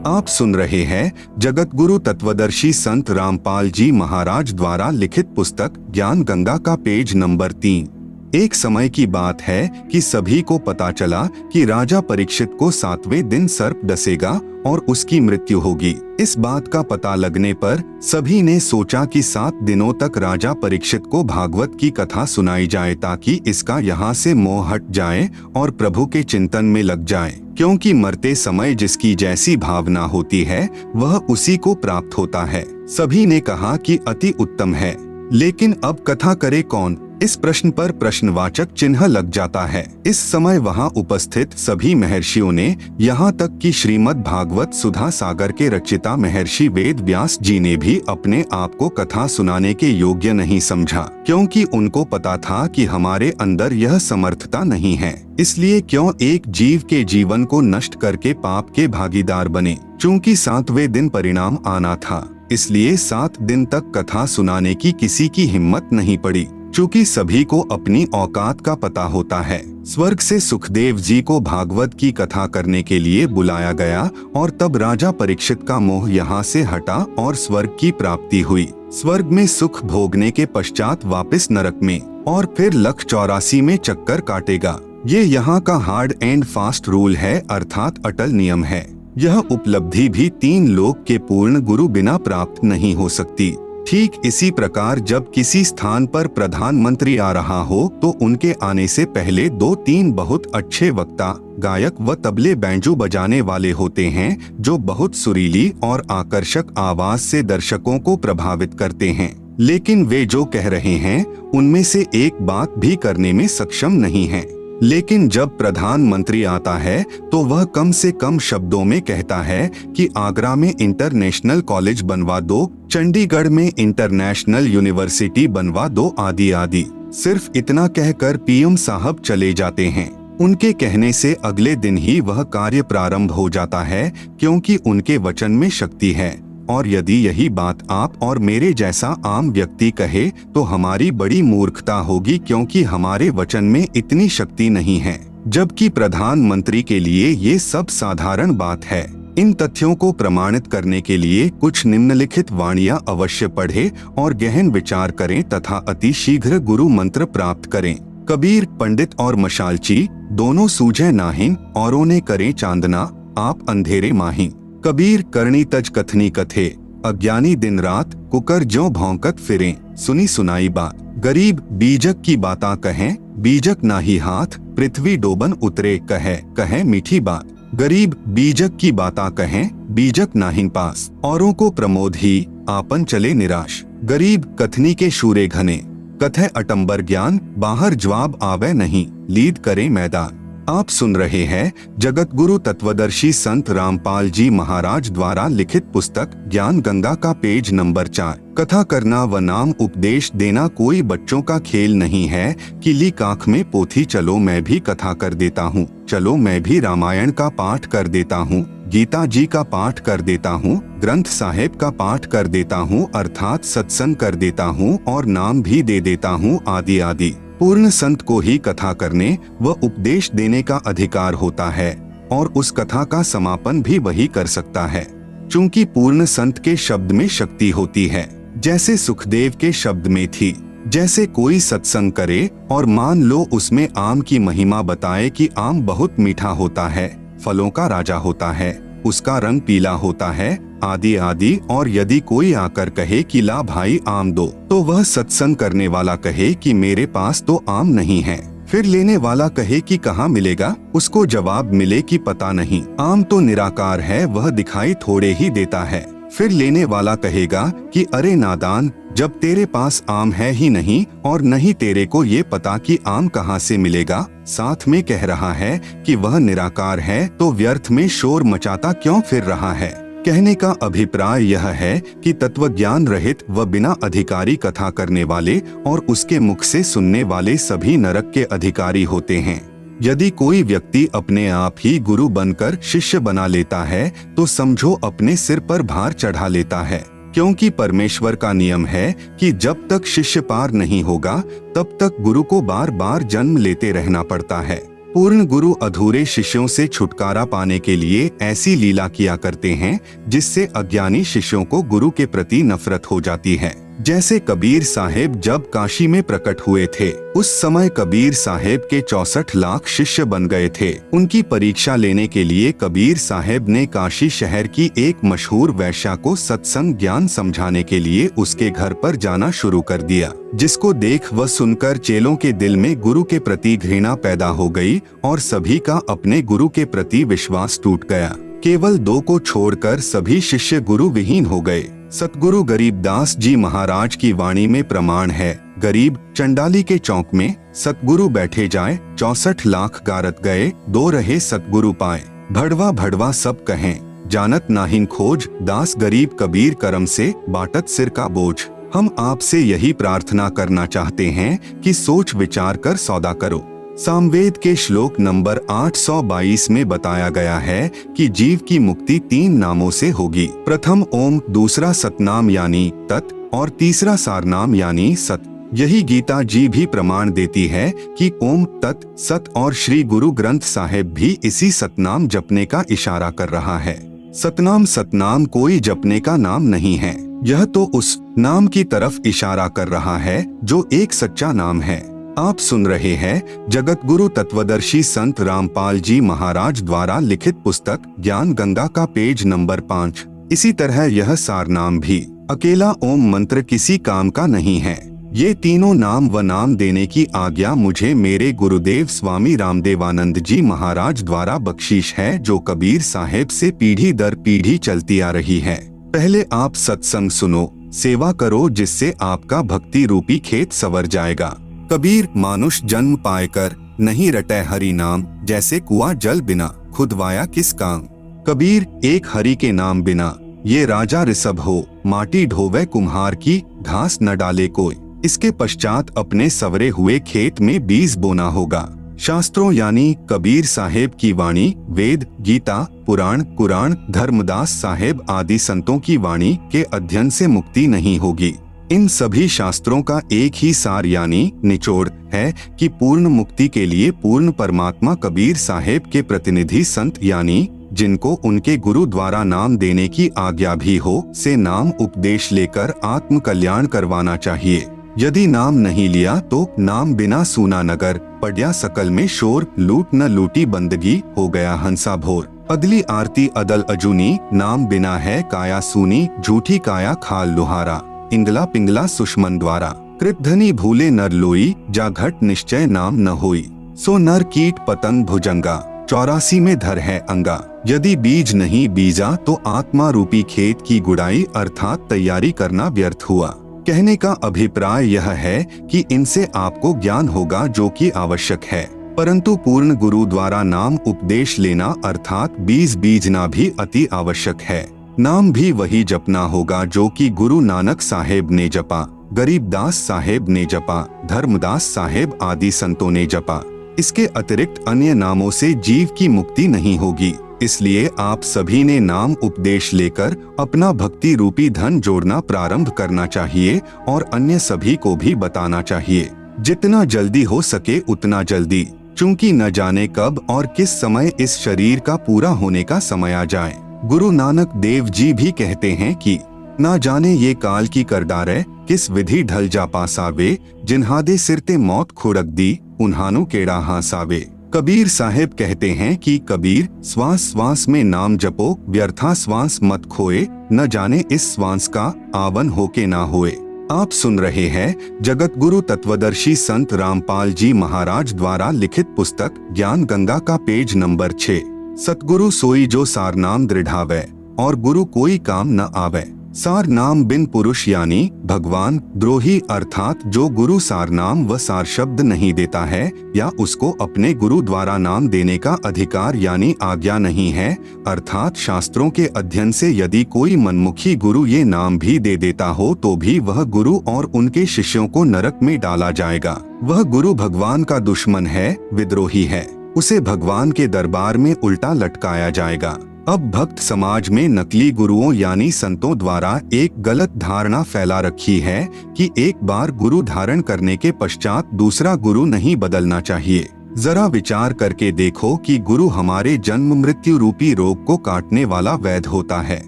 आप सुन रहे हैं जगत गुरु तत्वदर्शी संत रामपाल जी महाराज द्वारा लिखित पुस्तक ज्ञान गंगा का पेज नंबर 3। एक समय की बात है कि सभी को पता चला कि राजा परीक्षित को 7वें दिन सर्प डसेगा और उसकी मृत्यु होगी। इस बात का पता लगने पर सभी ने सोचा कि 7 दिनों तक राजा परीक्षित को भागवत की कथा सुनाई जाए ताकि इसका यहाँ से मोह हट जाए और प्रभु के चिंतन में लग जाए, क्योंकि मरते समय जिसकी जैसी भावना होती है वह उसी को प्राप्त होता है। सभी ने कहा कि अति उत्तम है, लेकिन अब कथा करे कौन? इस प्रश्न पर प्रश्नवाचक चिन्ह लग जाता है। इस समय वहां उपस्थित सभी महर्षियों ने, यहाँ तक कि श्रीमद् भागवत सुधा सागर के रचिता महर्षि वेद व्यास जी ने भी अपने आप को कथा सुनाने के योग्य नहीं समझा, क्योंकि उनको पता था कि हमारे अंदर यह समर्थता नहीं है। इसलिए क्यों एक जीव के जीवन को नष्ट करके पाप के भागीदार बने। चूँकि 7वें दिन परिणाम आना था, इसलिए 7 दिन तक कथा सुनाने की किसी की हिम्मत नहीं पड़ी। चूँकि सभी को अपनी औकात का पता होता है, स्वर्ग से सुखदेव जी को भागवत की कथा करने के लिए बुलाया गया और तब राजा परीक्षित का मोह यहाँ से हटा और स्वर्ग की प्राप्ति हुई। स्वर्ग में सुख भोगने के पश्चात वापस नरक में और फिर 184 में चक्कर काटेगा। ये यहाँ का हार्ड एंड फास्ट रूल है, अर्थात अटल नियम है। यह उपलब्धि भी 3 लोक के पूर्ण गुरु बिना प्राप्त नहीं हो सकती। ठीक इसी प्रकार जब किसी स्थान पर प्रधानमंत्री आ रहा हो तो उनके आने से पहले 2-3 बहुत अच्छे वक्ता, गायक व तबले बैंजो बजाने वाले होते हैं, जो बहुत सुरीली और आकर्षक आवाज से दर्शकों को प्रभावित करते हैं। लेकिन वे जो कह रहे हैं उनमें से एक बात भी करने में सक्षम नहीं है। लेकिन जब प्रधानमंत्री आता है तो वह कम से कम शब्दों में कहता है कि आगरा में इंटरनेशनल कॉलेज बनवा दो, चंडीगढ़ में इंटरनेशनल यूनिवर्सिटी बनवा दो, आदि आदि। सिर्फ इतना कहकर पीएम साहब चले जाते हैं। उनके कहने से अगले दिन ही वह कार्य प्रारंभ हो जाता है, क्योंकि उनके वचन में शक्ति है। और यदि यही बात आप और मेरे जैसा आम व्यक्ति कहे तो हमारी बड़ी मूर्खता होगी, क्योंकि हमारे वचन में इतनी शक्ति नहीं है, जबकि प्रधानमंत्री के लिए ये सब साधारण बात है। इन तथ्यों को प्रमाणित करने के लिए कुछ निम्नलिखित वाणियां अवश्य पढ़ें और गहन विचार करें तथा अति शीघ्र गुरु मंत्र प्राप्त करें। कबीर पंडित और मशालची दोनों सूझे नाहिन, औरों ने करें चांदना, आप अंधेरे माही। कबीर करनी तज कथनी कथे, अज्ञानी दिन रात कुकर ज्यों भौंकत फिरें। सुनी सुनाई बात, गरीब बीजक की बाता कहें, बीजक नाही हाथ, पृथ्वी डोबन उतरे कहे, कहे मीठी बात। गरीब बीजक की बाता कहें, बीजक नाहिं पास, औरों को प्रमोद ही, आपन चले निराश। गरीब कथनी के शूरे घने, कथे अटंबर ज्ञान, बाहर जवाब आवे नहीं, लीद करे मैदान। आप सुन रहे हैं जगत गुरु तत्वदर्शी संत रामपाल जी महाराज द्वारा लिखित पुस्तक ज्ञान गंगा का पेज नंबर 4। कथा करना व नाम उपदेश देना कोई बच्चों का खेल नहीं है कि ली काख में पोथी, चलो मैं भी कथा कर देता हूँ, चलो मैं भी रामायण का पाठ कर देता हूँ, गीता जी का पाठ कर देता हूँ, ग्रंथ साहिब का पाठ कर देता हूँ, अर्थात सत्संग कर देता हूँ और नाम भी दे देता हूँ, आदि आदि। पूर्ण संत को ही कथा करने व उपदेश देने का अधिकार होता है और उस कथा का समापन भी वही कर सकता है। चूंकि पूर्ण संत के शब्द में शक्ति होती है, जैसे सुखदेव के शब्द में थी। जैसे कोई सत्संग करे और मान लो उसमें आम की महिमा बताए कि आम बहुत मीठा होता है, फलों का राजा होता है, उसका रंग पीला होता है, आदि आदि। और यदि कोई आकर कहे कि ला भाई आम दो, तो वह सत्संग करने वाला कहे कि मेरे पास तो आम नहीं है। फिर लेने वाला कहे कि कहाँ मिलेगा, उसको जवाब मिले कि पता नहीं, आम तो निराकार है, वह दिखाई थोड़े ही देता है। फिर लेने वाला कहेगा कि अरे नादान, जब तेरे पास आम है ही नहीं और नहीं तेरे को ये पता कि आम कहाँ से मिलेगा, साथ में कह रहा है कि वह निराकार है, तो व्यर्थ में शोर मचाता क्यों फिर रहा है। कहने का अभिप्राय यह है कि तत्वज्ञान रहित व बिना अधिकारी कथा करने वाले और उसके मुख से सुनने वाले सभी नरक के अधिकारी होते हैं। यदि कोई व्यक्ति अपने आप ही गुरु बनकर शिष्य बना लेता है तो समझो अपने सिर पर भार चढ़ा लेता है, क्योंकि परमेश्वर का नियम है कि जब तक शिष्य पार नहीं होगा तब तक गुरु को बार बार जन्म लेते रहना पड़ता है। पूर्ण गुरु अधूरे शिष्यों से छुटकारा पाने के लिए ऐसी लीला किया करते हैं जिससे अज्ञानी शिष्यों को गुरु के प्रति नफरत हो जाती है। जैसे कबीर साहेब जब काशी में प्रकट हुए थे, उस समय कबीर साहेब के 64 लाख शिष्य बन गए थे। उनकी परीक्षा लेने के लिए कबीर साहेब ने काशी शहर की एक मशहूर वैश्या को सत्संग ज्ञान समझाने के लिए उसके घर पर जाना शुरू कर दिया, जिसको देख व सुनकर चेलों के दिल में गुरु के प्रति घृणा पैदा हो गई और सभी का अपने गुरु के प्रति विश्वास टूट गया। केवल 2 को छोड़कर सभी शिष्य गुरु विहीन हो गए। सतगुरु गरीबदास जी महाराज की वाणी में प्रमाण है, गरीब चंडाली के चौक में सतगुरु बैठे जाए, 64 लाख गारत गए, 2 रहे सतगुरु पाए। भड़वा भड़वा सब कहें, जानत नाहिन खोज, दास गरीब कबीर करम से बाटत सिर का बोझ। हम आपसे यही प्रार्थना करना चाहते हैं कि सोच विचार कर सौदा करो। सामवेद के श्लोक नंबर 822 में बताया गया है कि जीव की मुक्ति 3 नामों से होगी। प्रथम ओम, दूसरा सतनाम यानी तत् और तीसरा सारनाम यानी सत। यही गीता जी भी प्रमाण देती है कि ओम, तत्, सत और श्री गुरु ग्रंथ साहिब भी इसी सतनाम जपने का इशारा कर रहा है। सतनाम कोई जपने का नाम नहीं है, यह तो उस नाम की तरफ इशारा कर रहा है जो एक सच्चा नाम है। आप सुन रहे हैं जगत गुरु तत्वदर्शी संत रामपाल जी महाराज द्वारा लिखित पुस्तक ज्ञान गंगा का पेज नंबर 5। इसी तरह यह सारनाम भी अकेला ओम मंत्र किसी काम का नहीं है। ये तीनों नाम व नाम देने की आज्ञा मुझे मेरे गुरुदेव स्वामी रामदेवानंद जी महाराज द्वारा बख्शीश है, जो कबीर साहेब से पीढ़ी दर पीढ़ी चलती आ रही है। पहले आप सत्संग सुनो, सेवा करो, जिससे आपका भक्ति रूपी खेत संवर जाएगा। कबीर मानुष जन्म पाएकर नहीं रटे हरि नाम, जैसे कुआं जल बिना खुदवाया किस काम। कबीर एक हरि के नाम बिना ये राजा ऋषभ हो, माटी ढोवे कुम्हार की, घास न डाले कोई। इसके पश्चात अपने सवरे हुए खेत में बीज बोना होगा। शास्त्रों यानी कबीर साहेब की वाणी, वेद, गीता, पुराण, कुरान, धर्मदास साहेब आदि संतों की वाणी के अध्ययन से मुक्ति नहीं होगी। इन सभी शास्त्रों का एक ही सार यानी निचोड़ है कि पूर्ण मुक्ति के लिए पूर्ण परमात्मा कबीर साहेब के प्रतिनिधि संत यानी जिनको उनके गुरु द्वारा नाम देने की आज्ञा भी हो, से नाम उपदेश लेकर आत्म कल्याण करवाना चाहिए। यदि नाम नहीं लिया तो नाम बिना सूना नगर, पड़या सकल में शोर, लूट न लूटी बंदगी, हो गया हंसा भोर। अदली आरती अदल अजूनी, नाम बिना है काया सूनी, झूठी काया खाल लुहारा। इंगला पिंगला सुषमन द्वारा, कृपधनी भूले नर लोई, जा घट निश्चय नाम न होई। सो नर कीट पतंग भुजंगा, 84 में धर है अंगा। यदि बीज नहीं बीजा तो आत्मा रूपी खेत की गुड़ाई अर्थात तैयारी करना व्यर्थ हुआ। कहने का अभिप्राय यह है कि इनसे आपको ज्ञान होगा जो कि आवश्यक है, परंतु पूर्ण गुरु द्वारा नाम उपदेश लेना अर्थात बीज बीजना भी अति आवश्यक है। नाम भी वही जपना होगा जो कि गुरु नानक साहेब ने जपा, गरीबदास साहेब ने जपा, धर्मदास साहेब आदि संतों ने जपा। इसके अतिरिक्त अन्य नामों से जीव की मुक्ति नहीं होगी। इसलिए आप सभी ने नाम उपदेश लेकर अपना भक्ति रूपी धन जोड़ना प्रारंभ करना चाहिए और अन्य सभी को भी बताना चाहिए। जितना जल्दी हो सके उतना जल्दी, चूंकि न जाने कब और किस समय इस शरीर का पूरा होने का समय आ जाए। गुरु नानक देव जी भी कहते हैं कि ना जाने ये काल की करडारे, किस विधि ढल जा पासावे, जिन्हादे सिरते मौत खुड़क दी, उन्हानु केड़ा हासावे। कबीर साहेब कहते हैं कि कबीर श्वास श्वास में नाम जपो, व्यर्था श्वास मत खोए, न जाने इस श्वास का आवन हो के ना होए। आप सुन रहे हैं जगत गुरु तत्वदर्शी संत रामपाल जी महाराज द्वारा लिखित पुस्तक ज्ञान गंगा का पेज नंबर 6। सतगुरु सोई जो सार नाम दृढ़ावे, और गुरु कोई काम न आवे। सार नाम बिन पुरुष यानी भगवान द्रोही, अर्थात जो गुरु सार नाम व सार शब्द नहीं देता है या उसको अपने गुरु द्वारा नाम देने का अधिकार यानी आज्ञा नहीं है, अर्थात शास्त्रों के अध्ययन से यदि कोई मनमुखी गुरु ये नाम भी दे देता हो तो भी वह गुरु और उनके शिष्यों को नरक में डाला जाएगा। वह गुरु भगवान का दुश्मन है, विद्रोही है, उसे भगवान के दरबार में उल्टा लटकाया जाएगा। अब भक्त समाज में नकली गुरुओं यानी संतों द्वारा एक गलत धारणा फैला रखी है कि एक बार गुरु धारण करने के पश्चात दूसरा गुरु नहीं बदलना चाहिए। जरा विचार करके देखो कि गुरु हमारे जन्म मृत्यु रूपी रोग को काटने वाला वैद्य होता है।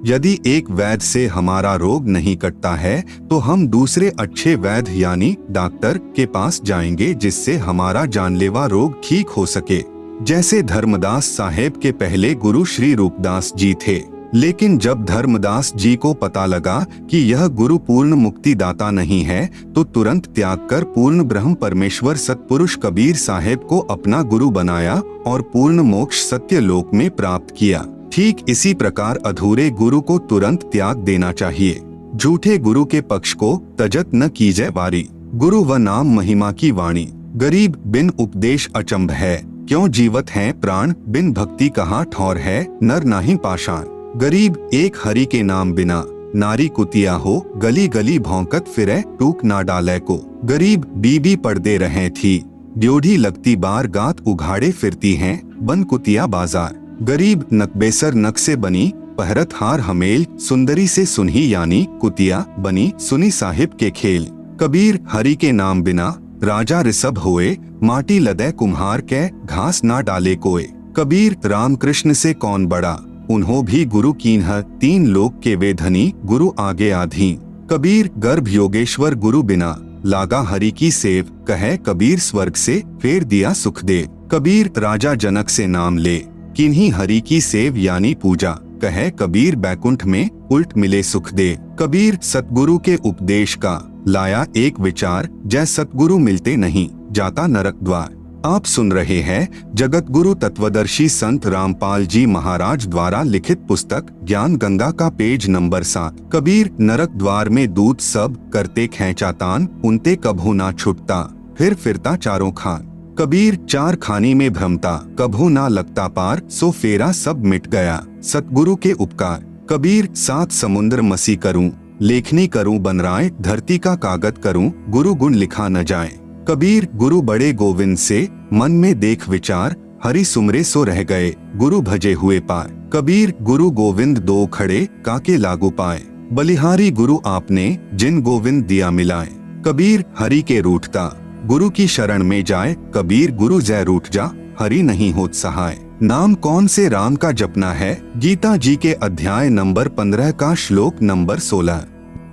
यदि एक वैद्य से हमारा रोग नहीं कटता है तो हम दूसरे अच्छे वैद्य यानी डॉक्टर के पास जाएंगे जिससे हमारा जानलेवा रोग ठीक हो सके। जैसे धर्मदास साहेब के पहले गुरु श्री रूपदास जी थे, लेकिन जब धर्मदास जी को पता लगा कि यह गुरु पूर्ण मुक्तिदाता नहीं है तो तुरंत त्याग कर पूर्ण ब्रह्म परमेश्वर सतपुरुष कबीर साहेब को अपना गुरु बनाया और पूर्ण मोक्ष सत्य लोक में प्राप्त किया। ठीक इसी प्रकार अधूरे गुरु को तुरंत त्याग देना चाहिए। झूठे गुरु के पक्ष को तजत न कीजय वारी, गुरु व नाम महिमा की वाणी। गरीब बिन उपदेश अचंभ है, क्यों जीवत हैं प्राण, बिन भक्ति कहाँ ठौर है, नर नाही पाषाण। गरीब एक हरि के नाम बिना, नारी कुतिया हो, गली गली भौंकत फिरे, टूक ना डाले को। गरीब बीबी पर्दे रहे थी, ड्योढ़ी लगती बार गात उघाड़े फिरती हैं, बन कुतिया बाजार। गरीब नकबेसर नक से बनी, पहरत हार हमेल, सुंदरी से सुनही यानी कुतिया बनी, सुनी साहिब के खेल। कबीर हरि के नाम बिना, राजा ऋषभ होए, माटी लदे कुम्हार के, घास ना डाले कोय। कबीर रामकृष्ण से कौन बड़ा, उन्हों भी गुरु कीन्ह, तीन लोक के वे धनी, गुरु आगे आधी। कबीर गर्भ योगेश्वर गुरु बिना, लागा हरि की सेव, कहे कबीर स्वर्ग से फेर दिया सुख दे। कबीर राजा जनक से नाम ले, किन्हीं हरि की सेव यानी पूजा, कहे कबीर बैकुंठ में उल्ट मिले सुख दे। कबीर सतगुरु के उपदेश का लाया एक विचार, जय सतगुरु मिलते नहीं, जाता नरक द्वार। आप सुन रहे हैं जगत गुरु तत्वदर्शी संत रामपाल जी महाराज द्वारा लिखित पुस्तक ज्ञान गंगा का पेज नंबर 7। कबीर नरक द्वार में दूत सब करते खेचातान, उनते कभू ना छुटता, फिर फिरता चारों खान। कबीर चार खानी में भ्रमता, कभू ना लगता पार, सो फेरा सब मिट गया, सतगुरु के उपकार। कबीर सात समुद्र मसी करूं, लेखनी करूं बनराय, धरती का कागज करूं, गुरु गुण लिखा न जाए। कबीर गुरु बड़े गोविंद से, मन में देख विचार, हरि सुमरे सो रह गए, गुरु भजे हुए पार। कबीर गुरु गोविंद दो खड़े, काके लागू पाए, बलिहारी गुरु आपने, जिन गोविंद दिया मिलाए। कबीर हरि के रूठता, गुरु की शरण में जाए, कबीर गुरु जय रूठ जा, हरि नहीं होत सहाय। नाम कौन से राम का जपना है, गीता जी के अध्याय नंबर 15 का श्लोक नंबर 16।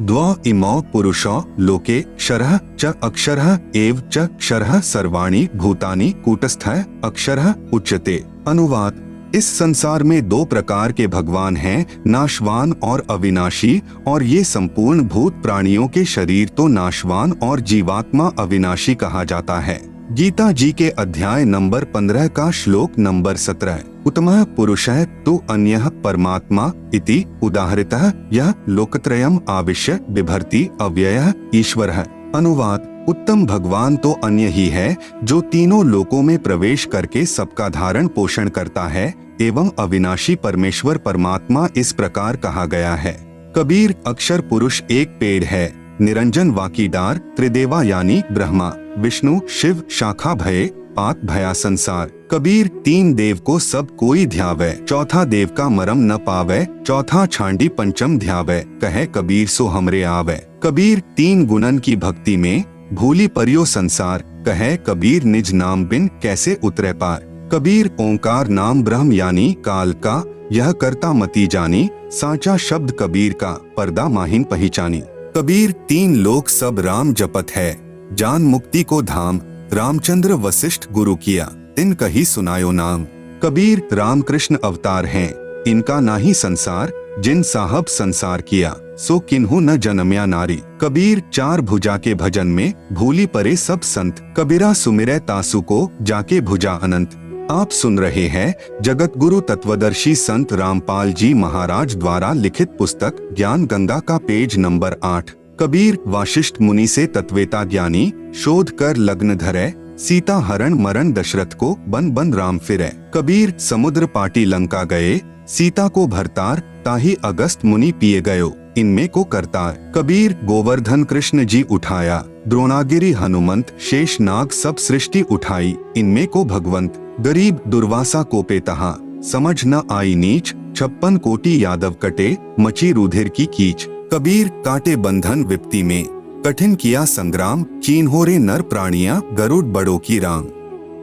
द्व इमौ पुरुषो लोके शरः च अक्षरः एव च क्षरः सर्वाणि भूतानि कूटस्थः अक्षरः उच्यते। अनुवाद: इस संसार में दो प्रकार के भगवान हैं, नाशवान और अविनाशी, और ये संपूर्ण भूत प्राणियों के शरीर तो नाशवान और जीवात्मा अविनाशी कहा जाता है। गीता जी के अध्याय नंबर 15 का श्लोक नंबर 17। उत्तमः पुरुषः तु अन्यः परमात्मा इति उदाहृतः यः लोकत्रयम् आविश्य बिभर्ति अव्ययः ईश्वरः। अनुवाद: उत्तम भगवान तो अन्य ही है जो तीनों लोकों में प्रवेश करके सबका धारण पोषण करता है, एवं अविनाशी परमेश्वर परमात्मा इस प्रकार कहा गया है। कबीर अक्षर पुरुष एक पेड़ है, निरंजन वाकी डार, त्रिदेवा यानी ब्रह्मा विष्णु शिव शाखा भये, पात भया संसार। कबीर तीन देव को सब कोई ध्यावे, चौथा देव का मरम न पावे, चौथा छांडी पंचम ध्यावे, कहे कबीर सो हमरे आवे। कबीर तीन गुणन की भक्ति में, भूली परियो संसार, कहे कबीर निज नाम बिन कैसे उतरे पार। कबीर ओंकार नाम ब्रह्म यानी काल का, यह करता मती जानी, साचा शब्द कबीर का, पर्दा माहिन पहचानी। कबीर तीन लोक सब राम जपत है, जान मुक्ति को धाम, रामचंद्र वशिष्ठ गुरु किया, तिन कही सुनायो नाम। कबीर रामकृष्ण अवतार हैं, इनका नाही संसार, जिन साहब संसार किया, सो किन्हु न जन्म्या नारी। कबीर चार भुजा के भजन में, भूली परे सब संत, कबीरा सुमिरै तासु को, जाके भुजा अनंत। आप सुन रहे हैं जगत गुरु तत्वदर्शी संत रामपाल जी महाराज द्वारा लिखित पुस्तक ज्ञान गंगा का पेज नंबर 8। कबीर वाशिष्ठ मुनि से तत्वेता ज्ञानी, शोध कर लग्न धरे, सीता हरण मरण दशरथ को, बन बन राम फिरे। कबीर समुद्र पाटी लंका गए, सीता को भरतार, ताही अगस्त मुनि पिए गयो, इनमें को करतार। कबीर गोवर्धन कृष्ण जी उठाया, द्रोणागिरि हनुमंत, शेष नाग सब सृष्टि उठाई, इनमें को भगवंत। गरीब दुर्वासा को पे तहा, समझ न आई नीच, 56 कोटि यादव कटे, मची रुधिर की कीच। कबीर काटे बंधन विपत्ति में, कठिन किया संग्राम, चीन्होरे नर प्राणियां, गरुड़ बड़ों की राम।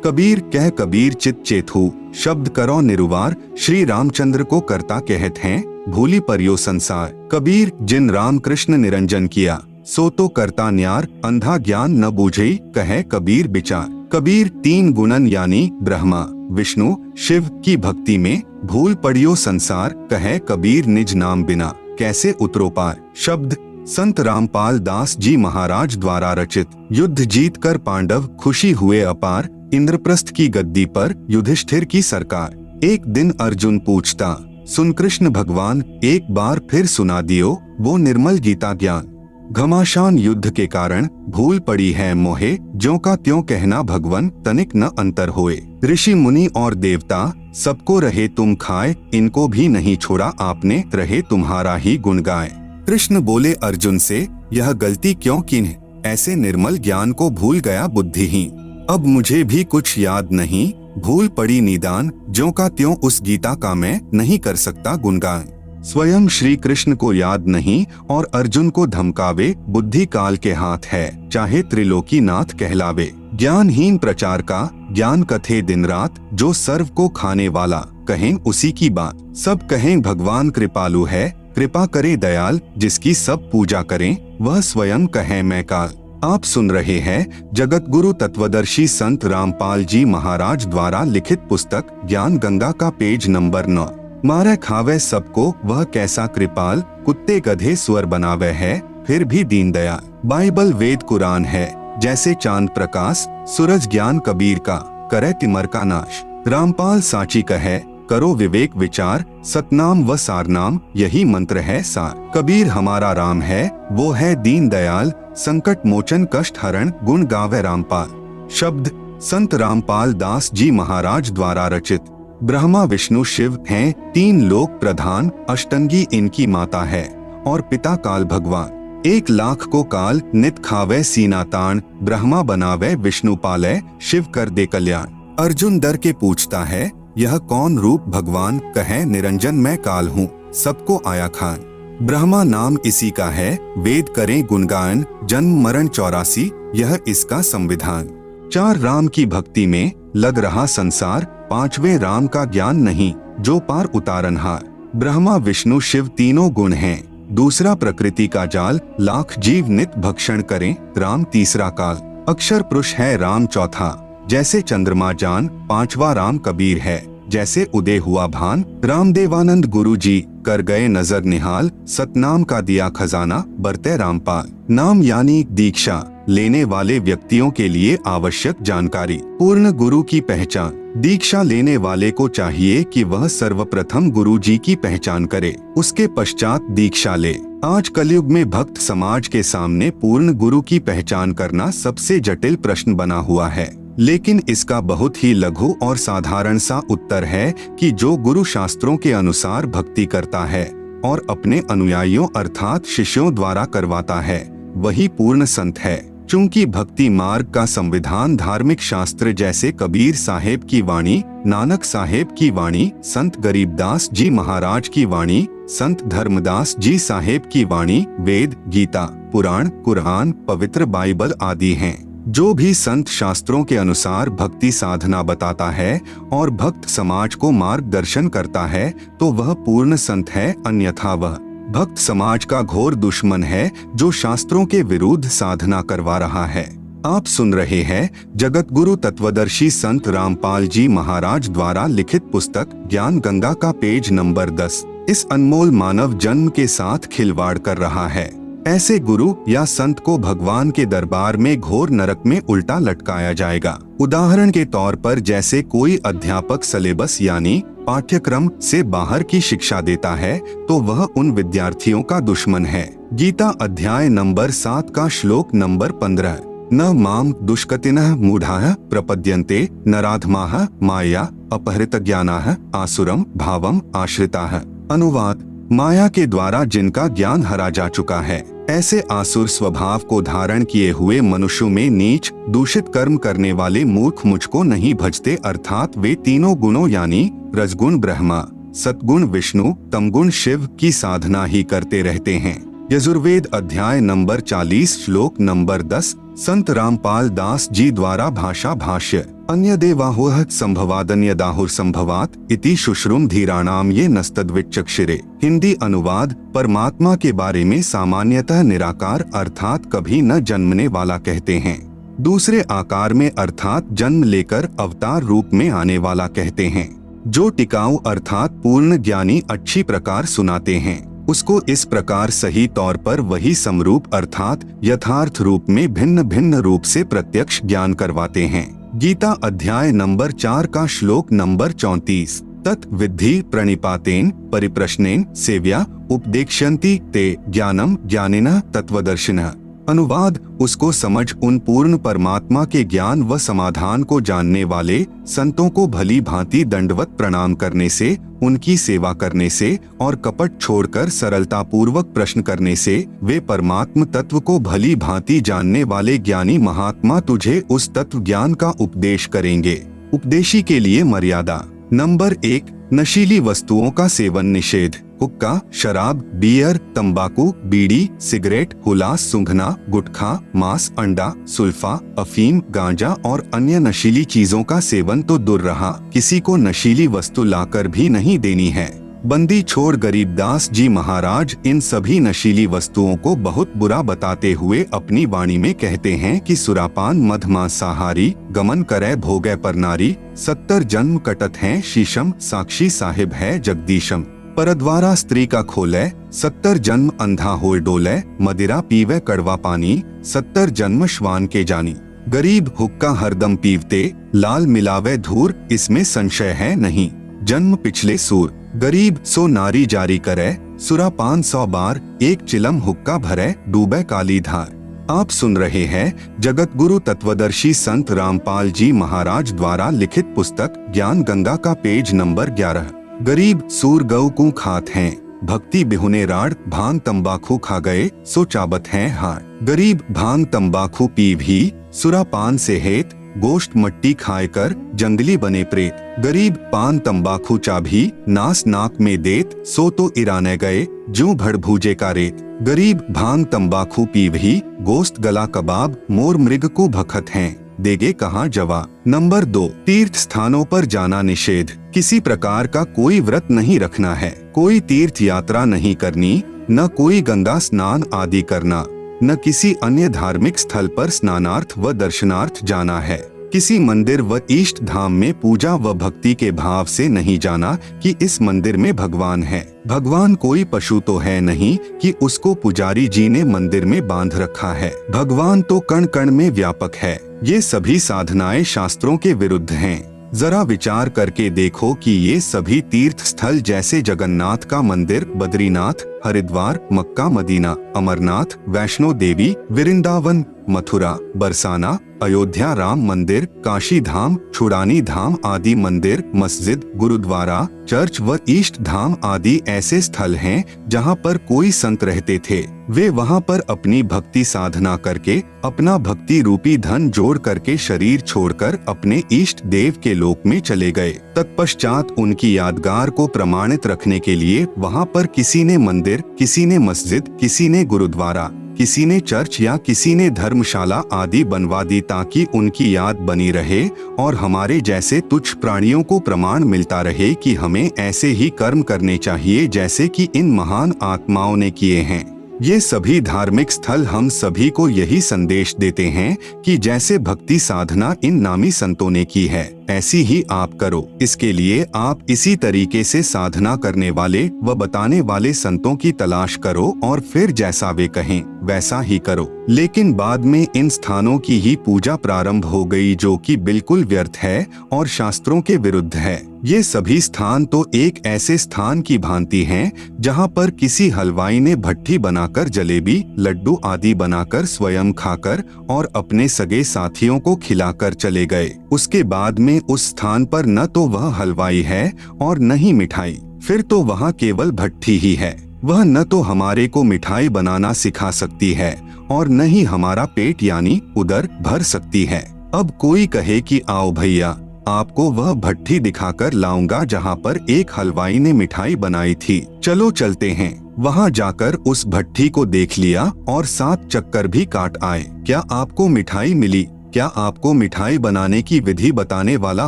कबीर कह कबीर चित चेतु, शब्द करो निरुवार, श्री रामचंद्र को करता कहत हैं, भूली परियो संसार। कबीर जिन राम कृष्ण निरंजन किया, सो तो करता न्यार, अंधा ज्ञान न बूझई, कहे कबीर विचार। कबीर तीन गुणन यानी ब्रह्मा विष्णु शिव की भक्ति में भूल पड़ियो संसार, कहे कबीर निज नाम बिना, कैसे उतरो पार। शब्द संत रामपाल दास जी महाराज द्वारा रचित। युद्ध जीत कर पांडव खुशी हुए अपार, इंद्रप्रस्थ की गद्दी पर युधिष्ठिर की सरकार। एक दिन अर्जुन पूछता, सुन कृष्ण भगवान, एक बार फिर सुना दियो वो निर्मल गीता ज्ञान। घमासान युद्ध के कारण भूल पड़ी है मोहे, ज्यों का त्यों कहना भगवन, तनिक न अंतर होए। ऋषि मुनि और देवता सबको रहे तुम खाए, इनको भी नहीं छोड़ा आपने, रहे तुम्हारा ही गुण गाए। कृष्ण बोले अर्जुन से, यह गलती क्यों की, ऐसे निर्मल ज्ञान को भूल गया बुद्धिहीन। अब मुझे भी कुछ याद नहीं, भूल पड़ी निदान, ज्यों का त्यों उस गीता का मैं नहीं कर सकता गुणगान। स्वयं श्री कृष्ण को याद नहीं और अर्जुन को धमकावे, बुद्धि काल के हाथ है, चाहे त्रिलोकी नाथ कहलावे। ज्ञानहीन प्रचार का ज्ञान कथे दिन रात, जो सर्व को खाने वाला कहें उसी की बात। सब कहें भगवान कृपालु है, कृपा करे दयाल, जिसकी सब पूजा करें वह स्वयं कहे मैं काल। आप सुन रहे हैं जगत गुरु तत्वदर्शी संत रामपाल जी महाराज द्वारा लिखित पुस्तक ज्ञान गंगा का पेज नंबर 9। मारे खावे सबको वह कैसा कृपाल, कुत्ते गधे स्वर बनावे है, फिर भी दीन दयाल। बाइबल वेद कुरान है जैसे चांद प्रकाश, सूरज ज्ञान कबीर का करे तिमर का नाश। रामपाल साची कहे करो विवेक विचार, सतनाम व सारनाम यही मंत्र है सार। कबीर हमारा राम है, वो है दीन दयाल, संकट मोचन कष्ट हरण, गुण गावे रामपाल। शब्द संत रामपाल दास जी महाराज द्वारा रचित। ब्रह्मा विष्णु शिव हैं तीन लोक प्रधान, अष्टंगी इनकी माता है और पिता काल भगवान। 1,00,000 को काल नित खावे सीना तान, ब्रह्मा बनावे विष्णु पाले, शिव कर दे कल्याण। अर्जुन डर के पूछता है, यह कौन रूप भगवान, कहे निरंजन मैं काल हूँ, सबको आया खान। ब्रह्मा नाम इसी का है, वेद करें गुणगान, जन्म मरण 84 यह इसका संविधान। 4 राम की भक्ति में लग रहा संसार, 5वें राम का ज्ञान नहीं, जो पार उतारनहार। ब्रह्मा विष्णु शिव तीनों गुण हैं, दूसरा प्रकृति का जाल, लाख जीव नित भक्षण करें, राम तीसरा काल। अक्षर पुरुष है राम चौथा, जैसे चंद्रमा जान, 5वां राम कबीर है, जैसे उदय हुआ भान। रामदेवानंद गुरु जी कर गए नजर निहाल, सतनाम का दिया खजाना, बरते रामपाल। नाम यानी दीक्षा लेने वाले व्यक्तियों के लिए आवश्यक जानकारी। पूर्ण गुरु की पहचान। दीक्षा लेने वाले को चाहिए कि वह सर्वप्रथम गुरु जी की पहचान करे, उसके पश्चात दीक्षा ले। आज कलयुग में भक्त समाज के सामने पूर्ण गुरु की पहचान करना सबसे जटिल प्रश्न बना हुआ है, लेकिन इसका बहुत ही लघु और साधारण सा उत्तर है कि जो गुरु शास्त्रों के अनुसार भक्ति करता है और अपने अनुयायियों अर्थात शिष्यों द्वारा करवाता है, वही पूर्ण संत है। चूंकि भक्ति मार्ग का संविधान धार्मिक शास्त्र जैसे कबीर साहेब की वाणी, नानक साहेब की वाणी, संत गरीबदास जी महाराज की वाणी, संत धर्मदास जी साहेब की वाणी, वेद, गीता, पुराण, कुरान, पवित्र बाइबल आदि हैं। जो भी संत शास्त्रों के अनुसार भक्ति साधना बताता है और भक्त समाज को मार्गदर्शन करता है तो वह पूर्ण संत है, अन्यथा वह भक्त समाज का घोर दुश्मन है जो शास्त्रों के विरुद्ध साधना करवा रहा है। आप सुन रहे हैं जगत गुरु तत्वदर्शी संत रामपाल जी महाराज द्वारा लिखित पुस्तक ज्ञान गंगा का पेज नंबर 10। इस अनमोल मानव जन्म के साथ खिलवाड़ कर रहा है। ऐसे गुरु या संत को भगवान के दरबार में घोर नरक में उल्टा लटकाया जाएगा। उदाहरण के तौर पर जैसे कोई अध्यापक सिलेबस यानी पाठ्यक्रम से बाहर की शिक्षा देता है तो वह उन विद्यार्थियों का दुश्मन है। गीता अध्याय नंबर 7 का श्लोक नंबर 15। न माम दुष्कृतिनः मूढ़ाः प्रपद्यन्ते नराधमाः माया अपहृतज्ञानाः आसुरम भावम आश्रिताः। अनुवाद: माया के द्वारा जिनका ज्ञान हरा जा चुका है, ऐसे आसुर स्वभाव को धारण किए हुए मनुष्यों में नीच दूषित कर्म करने वाले मूर्ख मुझको नहीं भजते, अर्थात वे तीनों गुणों यानी रजगुण ब्रह्मा, सतगुण विष्णु, तमगुण शिव की साधना ही करते रहते हैं। यजुर्वेद अध्याय नंबर 40 श्लोक नंबर 10। संत रामपाल दास जी द्वारा भाषा भाष्य। अन्य देवाहुः संभवादन्यदाहुर संभवात इति शुश्रुम धीराणाम ये नस्तद्विचक्षिरे। हिंदी अनुवाद। परमात्मा के बारे में सामान्यतः निराकार अर्थात कभी न जन्मने वाला कहते हैं। दूसरे आकार में अर्थात जन्म लेकर अवतार रूप में आने वाला कहते हैं। जो टिकाऊ अर्थात पूर्ण ज्ञानी अच्छी प्रकार सुनाते हैं उसको इस प्रकार सही तौर पर वही समरूप अर्थात यथार्थ रूप में भिन्न भिन्न रूप से प्रत्यक्ष ज्ञान करवाते हैं। गीता अध्याय नंबर 4 का श्लोक नंबर 34। तत् विद्धि प्रणिपातेन परिप्रश्नेन सेव्या उपदेक्ष्यन्ति ते ज्ञानम ज्ञानिनः तत्वदर्शिनः। अनुवाद। उसको समझ उन पूर्ण परमात्मा के ज्ञान व समाधान को जानने वाले संतों को भली भांति दंडवत प्रणाम करने से, उनकी सेवा करने से और कपट छोड़कर सरलता पूर्वक प्रश्न करने से वे परमात्म तत्व को भली भांति जानने वाले ज्ञानी महात्मा तुझे उस तत्व ज्ञान का उपदेश करेंगे। उपदेशी के लिए मर्यादा। नंबर 1। नशीली वस्तुओं का सेवन निषेध। हुक्का, शराब, बियर, तंबाकू, बीड़ी, सिगरेट, हुलास, सूंघना, गुटखा, मांस, अंडा, सुल्फा, अफीम, गांजा और अन्य नशीली चीजों का सेवन तो दूर रहा, किसी को नशीली वस्तु लाकर भी नहीं देनी है। बंदी छोड़ गरीबदास जी महाराज इन सभी नशीली वस्तुओं को बहुत बुरा बताते हुए अपनी वाणी में कहते हैं कि सुरापान मधमांसाहारी, गमन करे भोगे पर नारी, 70 जन्म कटत हैं शीशम, साक्षी साहिब है जगदीशम। परद्वारा स्त्री का खोले, 70 जन्म अंधा होए डोले, मदिरा पीवे कड़वा पानी, 70 जन्म श्वान के जानी। गरीब हुक्का हरदम पीवते, लाल मिलावे धूर, इसमें संशय है नहीं, जन्म पिछले सूर। गरीब सो नारी जारी करे, सुरापान 100 बार, एक चिलम हुक्का भरे, डूबे काली धार। आप सुन रहे हैं जगत गुरु तत्वदर्शी संत रामपाल जी महाराज द्वारा लिखित पुस्तक ज्ञान गंगा का पेज नंबर 11। गरीब सूर गऊ को खात हैं, भक्ति बिहुने राड़, भांग तंबाकू खा गए सो चाबत हैं हार। गरीब भांग तंबाकू पी भी, सुरापान से हेत, गोश्त मट्टी खाए कर जंगली बने प्रेत। गरीब पान तंबाकू चाभी, नास नाक में देत, सो तो इराने गए जो भड़ भूजे का रेत। गरीब भांग तंबाकू पी भी, गोश्त गला कबाब, मोर मृग को भखत हैं, देगे कहाँ जवा। नंबर 2। तीर्थ स्थानों पर जाना निषेध। किसी प्रकार का कोई व्रत नहीं रखना है, कोई तीर्थ यात्रा नहीं करनी, न कोई गंगा स्नान आदि करना, न किसी अन्य धार्मिक स्थल पर स्नानार्थ व दर्शनार्थ जाना है। किसी मंदिर व इष्ट धाम में पूजा व भक्ति के भाव से नहीं जाना कि इस मंदिर में भगवान है। भगवान कोई पशु तो है नहीं कि उसको पुजारी जी ने मंदिर में बांध रखा है। भगवान तो कण कण में व्यापक है। ये सभी साधनाएं शास्त्रों के विरुद्ध हैं। जरा विचार करके देखो कि ये सभी तीर्थ स्थल जैसे जगन्नाथ का मंदिर, बद्रीनाथ, हरिद्वार, मक्का मदीना, अमरनाथ, वैष्णो देवी, वृंदावन, मथुरा, बरसाना, अयोध्या राम मंदिर, काशी धाम, छुड़ानी धाम आदि मंदिर, मस्जिद, गुरुद्वारा, चर्च व इष्ट धाम आदि ऐसे स्थल हैं जहाँ पर कोई संत रहते थे। वे वहाँ पर अपनी भक्ति साधना करके अपना भक्ति रूपी धन जोड़ करके शरीर छोड़कर अपने इष्ट देव के लोक में चले गए। तत्पश्चात उनकी यादगार को प्रमाणित रखने के लिए वहाँ पर किसी ने मंदिर, किसी ने मस्जिद, किसी ने गुरुद्वारा, किसी ने चर्च या किसी ने धर्मशाला आदि बनवा दी ताकि उनकी याद बनी रहे और हमारे जैसे तुच्छ प्राणियों को प्रमाण मिलता रहे कि हमें ऐसे ही कर्म करने चाहिए जैसे कि इन महान आत्माओं ने किए हैं। ये सभी धार्मिक स्थल हम सभी को यही संदेश देते हैं कि जैसे भक्ति साधना इन नामी संतों ने की है ऐसी ही आप करो। इसके लिए आप इसी तरीके से साधना करने वाले व बताने वाले संतों की तलाश करो और फिर जैसा वे कहें वैसा ही करो। लेकिन बाद में इन स्थानों की ही पूजा प्रारंभ हो गई जो कि बिल्कुल व्यर्थ है और शास्त्रों के विरुद्ध है। ये सभी स्थान तो एक ऐसे स्थान की भांति हैं जहाँ पर किसी हलवाई ने भट्ठी बनाकर जलेबी, लड्डू आदि बनाकर स्वयं खाकर और अपने सगे साथियों को खिलाकर चले गए। उसके बाद में उस स्थान पर न तो वह हलवाई है और न ही मिठाई, फिर तो वहाँ केवल भट्ठी ही है। वह न तो हमारे को मिठाई बनाना सिखा सकती है और न ही हमारा पेट यानी उदर भर सकती है। अब कोई कहे कि आओ भैया आपको वह भट्ठी दिखाकर लाऊंगा जहाँ पर एक हलवाई ने मिठाई बनाई थी। चलो चलते हैं। वहाँ जाकर उस भट्ठी को देख लिया और 7 चक्कर भी काट आए। क्या आपको मिठाई मिली? क्या आपको मिठाई बनाने की विधि बताने वाला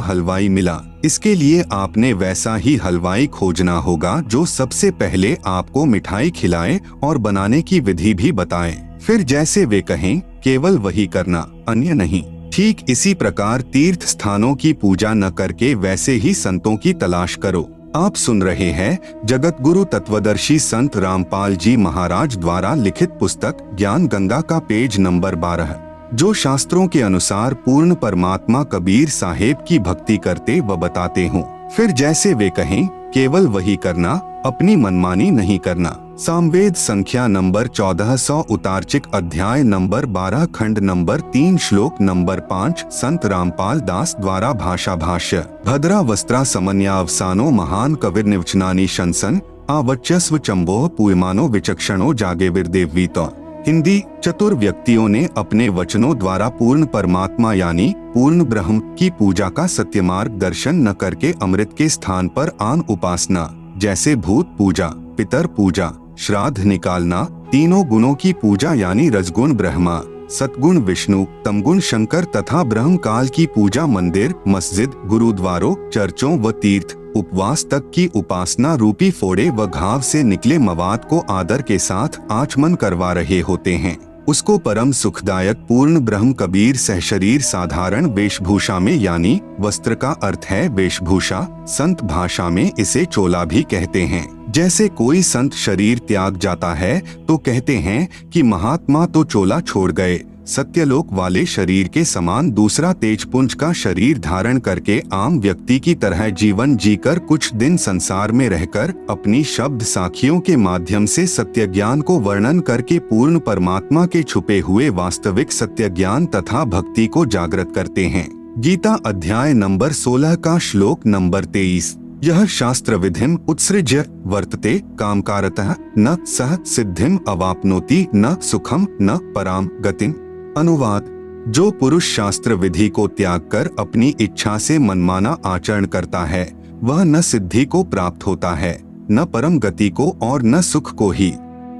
हलवाई मिला? इसके लिए आपने वैसा ही हलवाई खोजना होगा जो सबसे पहले आपको मिठाई खिलाए और बनाने की विधि भी बताए। फिर जैसे वे कहें केवल वही करना, अन्य नहीं। ठीक इसी प्रकार तीर्थ स्थानों की पूजा न करके वैसे ही संतों की तलाश करो। आप सुन रहे हैं जगत गुरु तत्वदर्शी संत रामपाल जी महाराज द्वारा लिखित पुस्तक ज्ञान गंगा का पेज नंबर 12, जो शास्त्रों के अनुसार पूर्ण परमात्मा कबीर साहेब की भक्ति करते व बताते हूँ। फिर जैसे वे कहें केवल वही करना, अपनी मनमानी नहीं करना। सामवेद संख्या नंबर 1400 उतारचिक अध्याय नंबर 12 खंड नंबर 3 श्लोक नंबर 5 संत रामपाल दास द्वारा भाषा भाष्य। भद्रा वस्त्रा समन्यावसानो महान कविर्निवचनानि शंसन आवच्यस्व चंबोह पूयमानो विचक्षणो जागेविर्देवीतो। हिंदी। चतुर व्यक्तियों ने अपने वचनों द्वारा पूर्ण परमात्मा यानी पूर्ण ब्रह्म की पूजा का सत्य मार्ग दर्शन न करके अमृत के स्थान पर आन उपासना जैसे भूत पूजा, पितर पूजा, श्राद्ध निकालना, तीनों गुणों की पूजा यानी रजगुण ब्रह्मा, सतगुण विष्णु, तमगुण शंकर तथा ब्रह्म काल की पूजा मंदिर, मस्जिद, गुरुद्वारों, चर्चों व तीर्थ उपवास तक की उपासना रूपी फोड़े व घाव से निकले मवाद को आदर के साथ आचमन करवा रहे होते हैं। उसको परम सुखदायक पूर्ण ब्रह्म कबीर सहशरीर साधारण वेशभूषा में यानी वस्त्र का अर्थ है वेशभूषा, संत भाषा में इसे चोला भी कहते हैं। जैसे कोई संत शरीर त्याग जाता है तो कहते हैं कि महात्मा तो चोला छोड़ गए। सत्यलोक वाले शरीर के समान दूसरा तेजपुंज का शरीर धारण करके आम व्यक्ति की तरह जीवन जीकर कुछ दिन संसार में रहकर अपनी शब्द साखियों के माध्यम से सत्य ज्ञान को वर्णन करके पूर्ण परमात्मा के छुपे हुए वास्तविक सत्य ज्ञान तथा भक्ति को जागृत करते हैं। गीता अध्याय नंबर 16 का श्लोक नंबर 23। यह शास्त्र विधिम उत्सृज्य वर्तते कामकारतः न सह सिद्धिम अवाप्नोति न सुखम न पराम गतिम। अनुवाद। जो पुरुष शास्त्र विधि को त्याग कर अपनी इच्छा से मनमाना आचरण करता है वह न सिद्धि को प्राप्त होता है, न परम गति को और न सुख को ही।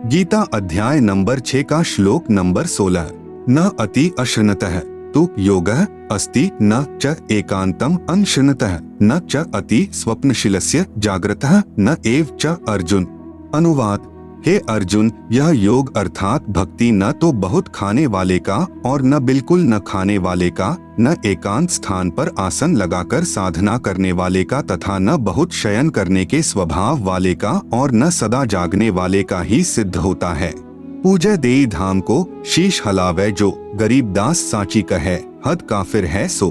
गीता अध्याय नंबर 6 का श्लोक नंबर 16। न अति अश्रृणतः तु योगः अस्ति न च एकांतम अनश्रृणतः न च अति स्वप्नशीलस्य जागृतः न एव च अर्जुन। अनुवाद। हे अर्जुन, यह योग अर्थात भक्ति न तो बहुत खाने वाले का और न बिल्कुल न खाने वाले का, न एकांत स्थान पर आसन लगाकर साधना करने वाले का तथा न बहुत शयन करने के स्वभाव वाले का और न सदा जागने वाले का ही सिद्ध होता है। पूजा देई धाम को शीश हलावे जो गरीब दास साची कहे हद काफिर है सो।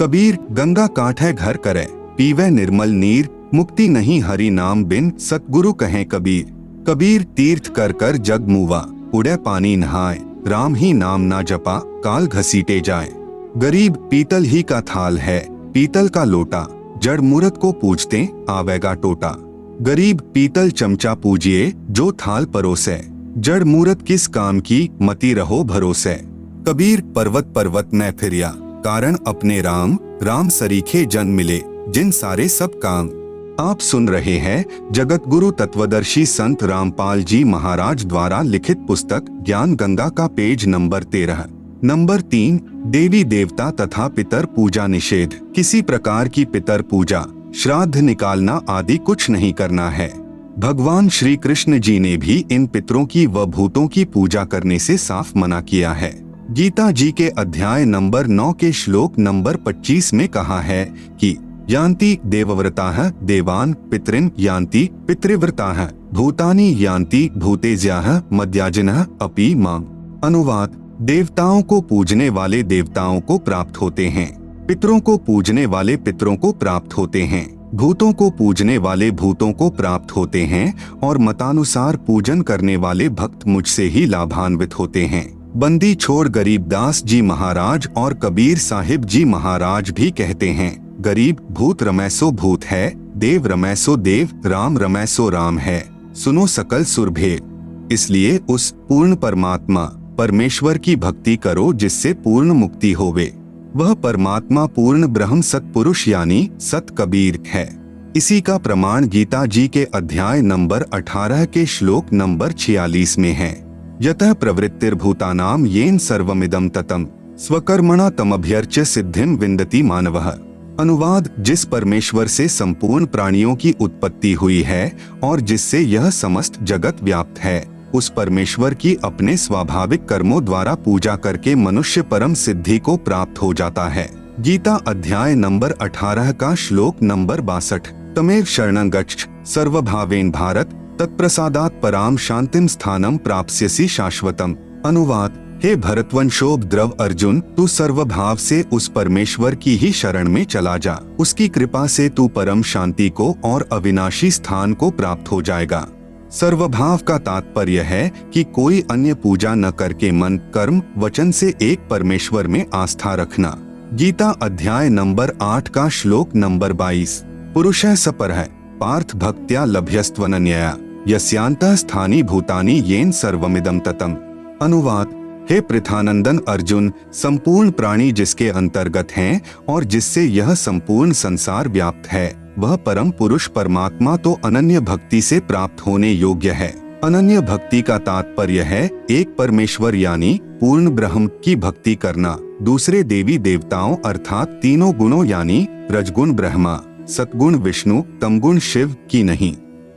कबीर गंगा काठे घर करे पीवे निर्मल नीर, मुक्ति नहीं हरि नाम बिन सतगुरु कहे कबीर। कबीर तीर्थ कर कर जग मुवा, उड़े पानी नहाए, राम ही नाम ना जपा काल घसीटे जाए। गरीब पीतल ही का थाल है, पीतल का लोटा, जड़ मूरत को पूजते आवेगा टोटा। गरीब पीतल चमचा पूजिए जो थाल परोसे, जड़ मूरत किस काम की मती रहो भरोसे। कबीर पर्वत पर्वत में फिरिया, कारण अपने राम, राम सरीखे जन मिले जिन सारे सब काम। आप सुन रहे हैं जगत गुरु तत्वदर्शी संत रामपाल जी महाराज द्वारा लिखित पुस्तक ज्ञान गंगा का पेज नंबर 13 नंबर 3 देवी देवता तथा पितर पूजा निषेध। किसी प्रकार की पितर पूजा, श्राद्ध निकालना आदि कुछ नहीं करना है। भगवान श्री कृष्ण जी ने भी इन पितरों की व भूतों की पूजा करने से साफ मना किया है। गीता जी के अध्याय नंबर 9 के श्लोक नंबर 25 में कहा है कि यान्ति देवव्रताः देवान् पितॄन् यान्ति पितृव्रताः भूतानि यान्ति भूतेज्याः मद्याजिनः अपि माम्। अनुवाद। देवताओं को पूजने वाले देवताओं को प्राप्त होते हैं, पितरों को पूजने वाले पितरों को प्राप्त होते हैं, भूतों को पूजने वाले भूतों को प्राप्त होते हैं और मतानुसार पूजन करने वाले भक्त मुझसे ही लाभान्वित होते हैं। बंदी छोड़ गरीबदास जी महाराज और कबीर साहिब जी महाराज भी कहते हैं, गरीब भूत रमैसो भूत है, देव रमैसो देव, राम रमैसो राम है, सुनो सकल सुर भेद। इसलिए उस पूर्ण परमात्मा परमेश्वर की भक्ति करो जिससे पूर्ण मुक्ति होवे। वह परमात्मा पूर्ण ब्रह्म सतपुरुष यानी सत कबीर है। इसी का प्रमाण गीता जी के अध्याय नंबर 18 के श्लोक नंबर 46 में है। यतः प्रवृत्तिर्भूतानां येन सर्वमिदं ततं स्वकर्मणा तमभ्यर्च्य सिद्धिं विन्दति मानवः। अनुवाद, जिस परमेश्वर से संपूर्ण प्राणियों की उत्पत्ति हुई है और जिससे यह समस्त जगत व्याप्त है, उस परमेश्वर की अपने स्वाभाविक कर्मों द्वारा पूजा करके मनुष्य परम सिद्धि को प्राप्त हो जाता है। गीता अध्याय नंबर 18 का श्लोक नंबर 62। तमेव शरणं गच्छ सर्वभावेन भारत तत्प्रसादात् पराम शांतिम स्थानम प्राप्स्यसि शाश्वतम। अनुवाद, हे भरतवंशोद्भव अर्जुन, तू सर्वभाव से उस परमेश्वर की ही शरण में चला जा। उसकी कृपा से तू परम शांति को और अविनाशी स्थान को प्राप्त हो जाएगा। सर्वभाव का तात्पर्य है कि कोई अन्य पूजा न करके मन, कर्म, वचन से एक परमेश्वर में आस्था रखना। गीता अध्याय नंबर 8 का श्लोक नंबर 22। पुरुषः सपरः पार्थ भक्त्या लभ्यस्त्वनन्यया यस्यान्तः स्थानि भूतानि येन सर्वमिदं ततम्। अनुवाद, हे पृथानंदन अर्जुन, संपूर्ण प्राणी जिसके अंतर्गत हैं और जिससे यह संपूर्ण संसार व्याप्त है, वह परम पुरुष परमात्मा तो अनन्य भक्ति से प्राप्त होने योग्य है। अनन्य भक्ति का तात्पर्य है एक परमेश्वर यानी पूर्ण ब्रह्म की भक्ति करना, दूसरे देवी देवताओं अर्थात तीनों गुणों यानी रजगुण ब्रह्मा, सतगुण विष्णु, तमगुण शिव की नहीं।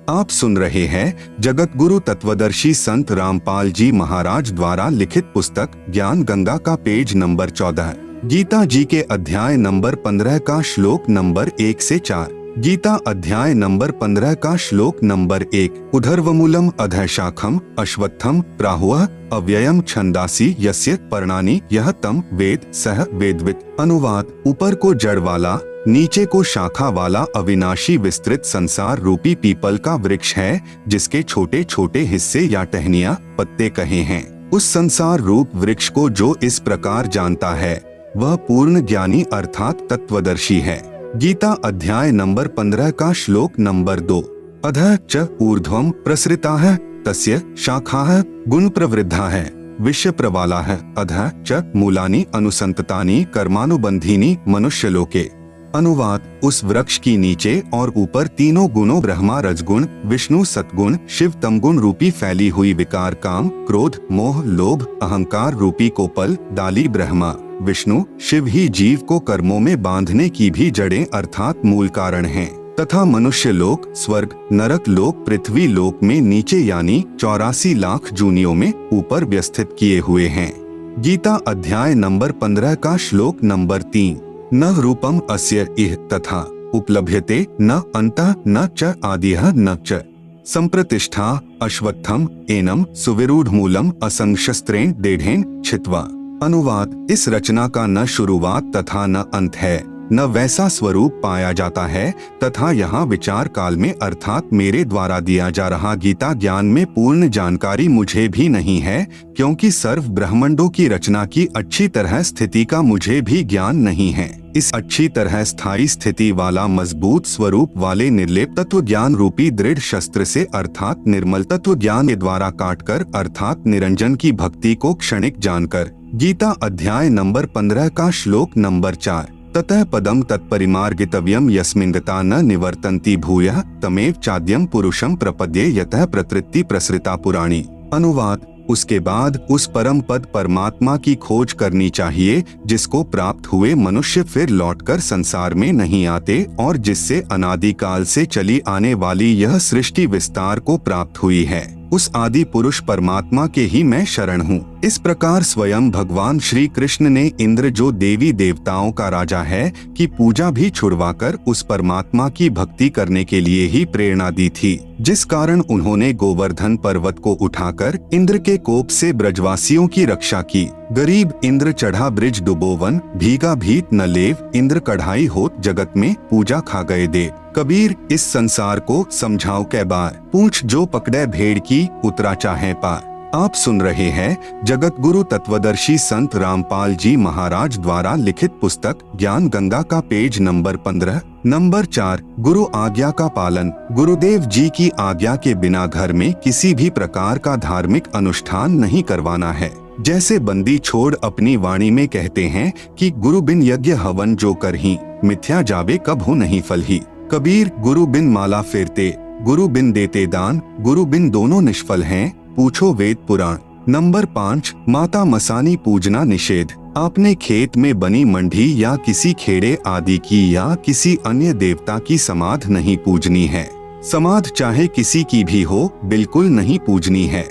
आप सुन रहे हैं जगत गुरु तत्वदर्शी संत रामपाल जी महाराज द्वारा लिखित पुस्तक ज्ञान गंगा का पेज नंबर 14, गीता जी के अध्याय नंबर 15 का श्लोक नंबर 1 से 4। गीता अध्याय नंबर 15 का श्लोक नंबर 1। उधर्वमूलम अधः शाखम अश्वत्थम प्राहुः अव्ययम छंदासी यस्य पर्णानि यह तम वेद सह वेदवित्। अनुवाद, ऊपर को जड़ वाला, नीचे को शाखा वाला अविनाशी विस्तृत संसार रूपी पीपल का वृक्ष है, जिसके छोटे छोटे हिस्से या टहनियां, पत्ते कहे हैं। उस संसार रूप वृक्ष को जो इस प्रकार जानता है, वह पूर्ण ज्ञानी अर्थात तत्वदर्शी है। गीता अध्याय नंबर 15 का श्लोक नंबर 2। अधः च ऊर्ध्वं प्रसृताः तस्य शाखाः गुण प्रवृद्धाः विश्व प्रवालाः अधः च मूलानि अनुसंततानि कर्मानुबंधीनि मनुष्यलोके। अनुवाद, उस वृक्ष की नीचे और ऊपर तीनों गुणों ब्रह्मा रजगुण, विष्णु सतगुण, शिव तमगुण रूपी फैली हुई विकार काम, क्रोध, मोह, लोभ, अहंकार रूपी कोपल डाली ब्रह्मा विष्णु शिव ही जीव को कर्मों में बांधने की भी जड़ें अर्थात मूल कारण हैं, तथा मनुष्य लोक, स्वर्ग, नरक लोक, पृथ्वी लोक में नीचे यानी 84 लाख जूनियों में ऊपर व्यवस्थित किए हुए हैं। गीता अध्याय नंबर 15 का श्लोक नंबर 3। न रूपम अस्य इह तथा उपलभ्यते न अंतः न च आदिह न च संप्रतिष्ठा अश्वत्थम एनम सुविरूढ़ मूलम असंशस्त्रेण देढ़ेन छित्वा। अनुवाद, इस रचना का न शुरुआत तथा न अंत है, न वैसा स्वरूप पाया जाता है तथा यहाँ विचार काल में अर्थात मेरे द्वारा दिया जा रहा गीता ज्ञान में पूर्ण जानकारी मुझे भी नहीं है, क्योंकि सर्व ब्रह्मांडों की रचना की अच्छी तरह स्थिति का मुझे भी ज्ञान नहीं है। इस अच्छी तरह स्थायी स्थिति वाला मजबूत स्वरूप वाले निर्लेप तत्व ज्ञान रूपी दृढ़ शस्त्र से अर्थात निर्मल तत्व ज्ञान के द्वारा काटकर अर्थात निरंजन की भक्ति को क्षणिक जानकर गीता अध्याय नंबर 15 का श्लोक नंबर 4। ततः पदम तत्परिमार्गितव्यम यस्मिंगता न निवर्तन्ति भूयः तमेव चाद्यम पुरुषम प्रपद्ये यतः प्रतृति प्रसृता पुराणी। अनुवाद, उसके बाद उस परम पद परमात्मा की खोज करनी चाहिए जिसको प्राप्त हुए मनुष्य फिर लौटकर संसार में नहीं आते और जिससे अनादिकाल से चली आने वाली यह सृष्टि विस्तार को प्राप्त हुई है। उस आदि पुरुष परमात्मा के ही मैं शरण हूँ। इस प्रकार स्वयं भगवान श्री कृष्ण ने इंद्र जो देवी देवताओं का राजा है की पूजा भी छुड़वाकर उस परमात्मा की भक्ति करने के लिए ही प्रेरणा दी थी, जिस कारण उन्होंने गोवर्धन पर्वत को उठाकर इंद्र के कोप से ब्रजवासियों की रक्षा की। गरीब इंद्र चढ़ा ब्रिज डुबोवन, भीगा भीत न लेव, इंद्र कढ़ाई होत जगत में पूजा खा गए दे। कबीर, इस संसार को समझाओ कै बार, पूंछ जो पकड़े भेड़ की उतरा चाहे पार। आप सुन रहे हैं जगत गुरु तत्वदर्शी संत रामपाल जी महाराज द्वारा लिखित पुस्तक ज्ञान गंगा का पेज नंबर 15 नंबर 4। गुरु आज्ञा का पालन। गुरुदेव जी की आज्ञा के बिना घर में किसी भी प्रकार का धार्मिक अनुष्ठान नहीं करवाना है। जैसे बंदी छोड़ अपनी वाणी में कहते हैं कि गुरु बिन यज्ञ हवन जो करही, मिथ्या जाबे कभू नहीं फलही। कबीर गुरु बिन माला फेरते, गुरु बिन देते दान, गुरु बिन दोनों निष्फल हैं, पूछो वेद पुराण। नंबर 5, माता मसानी पूजना निषेध। आपने खेत में बनी मंडी या किसी खेड़े आदि की या किसी अन्य देवता की समाध नहीं पूजनी है। समाध चाहे किसी की भी हो, बिल्कुल नहीं पूजनी है।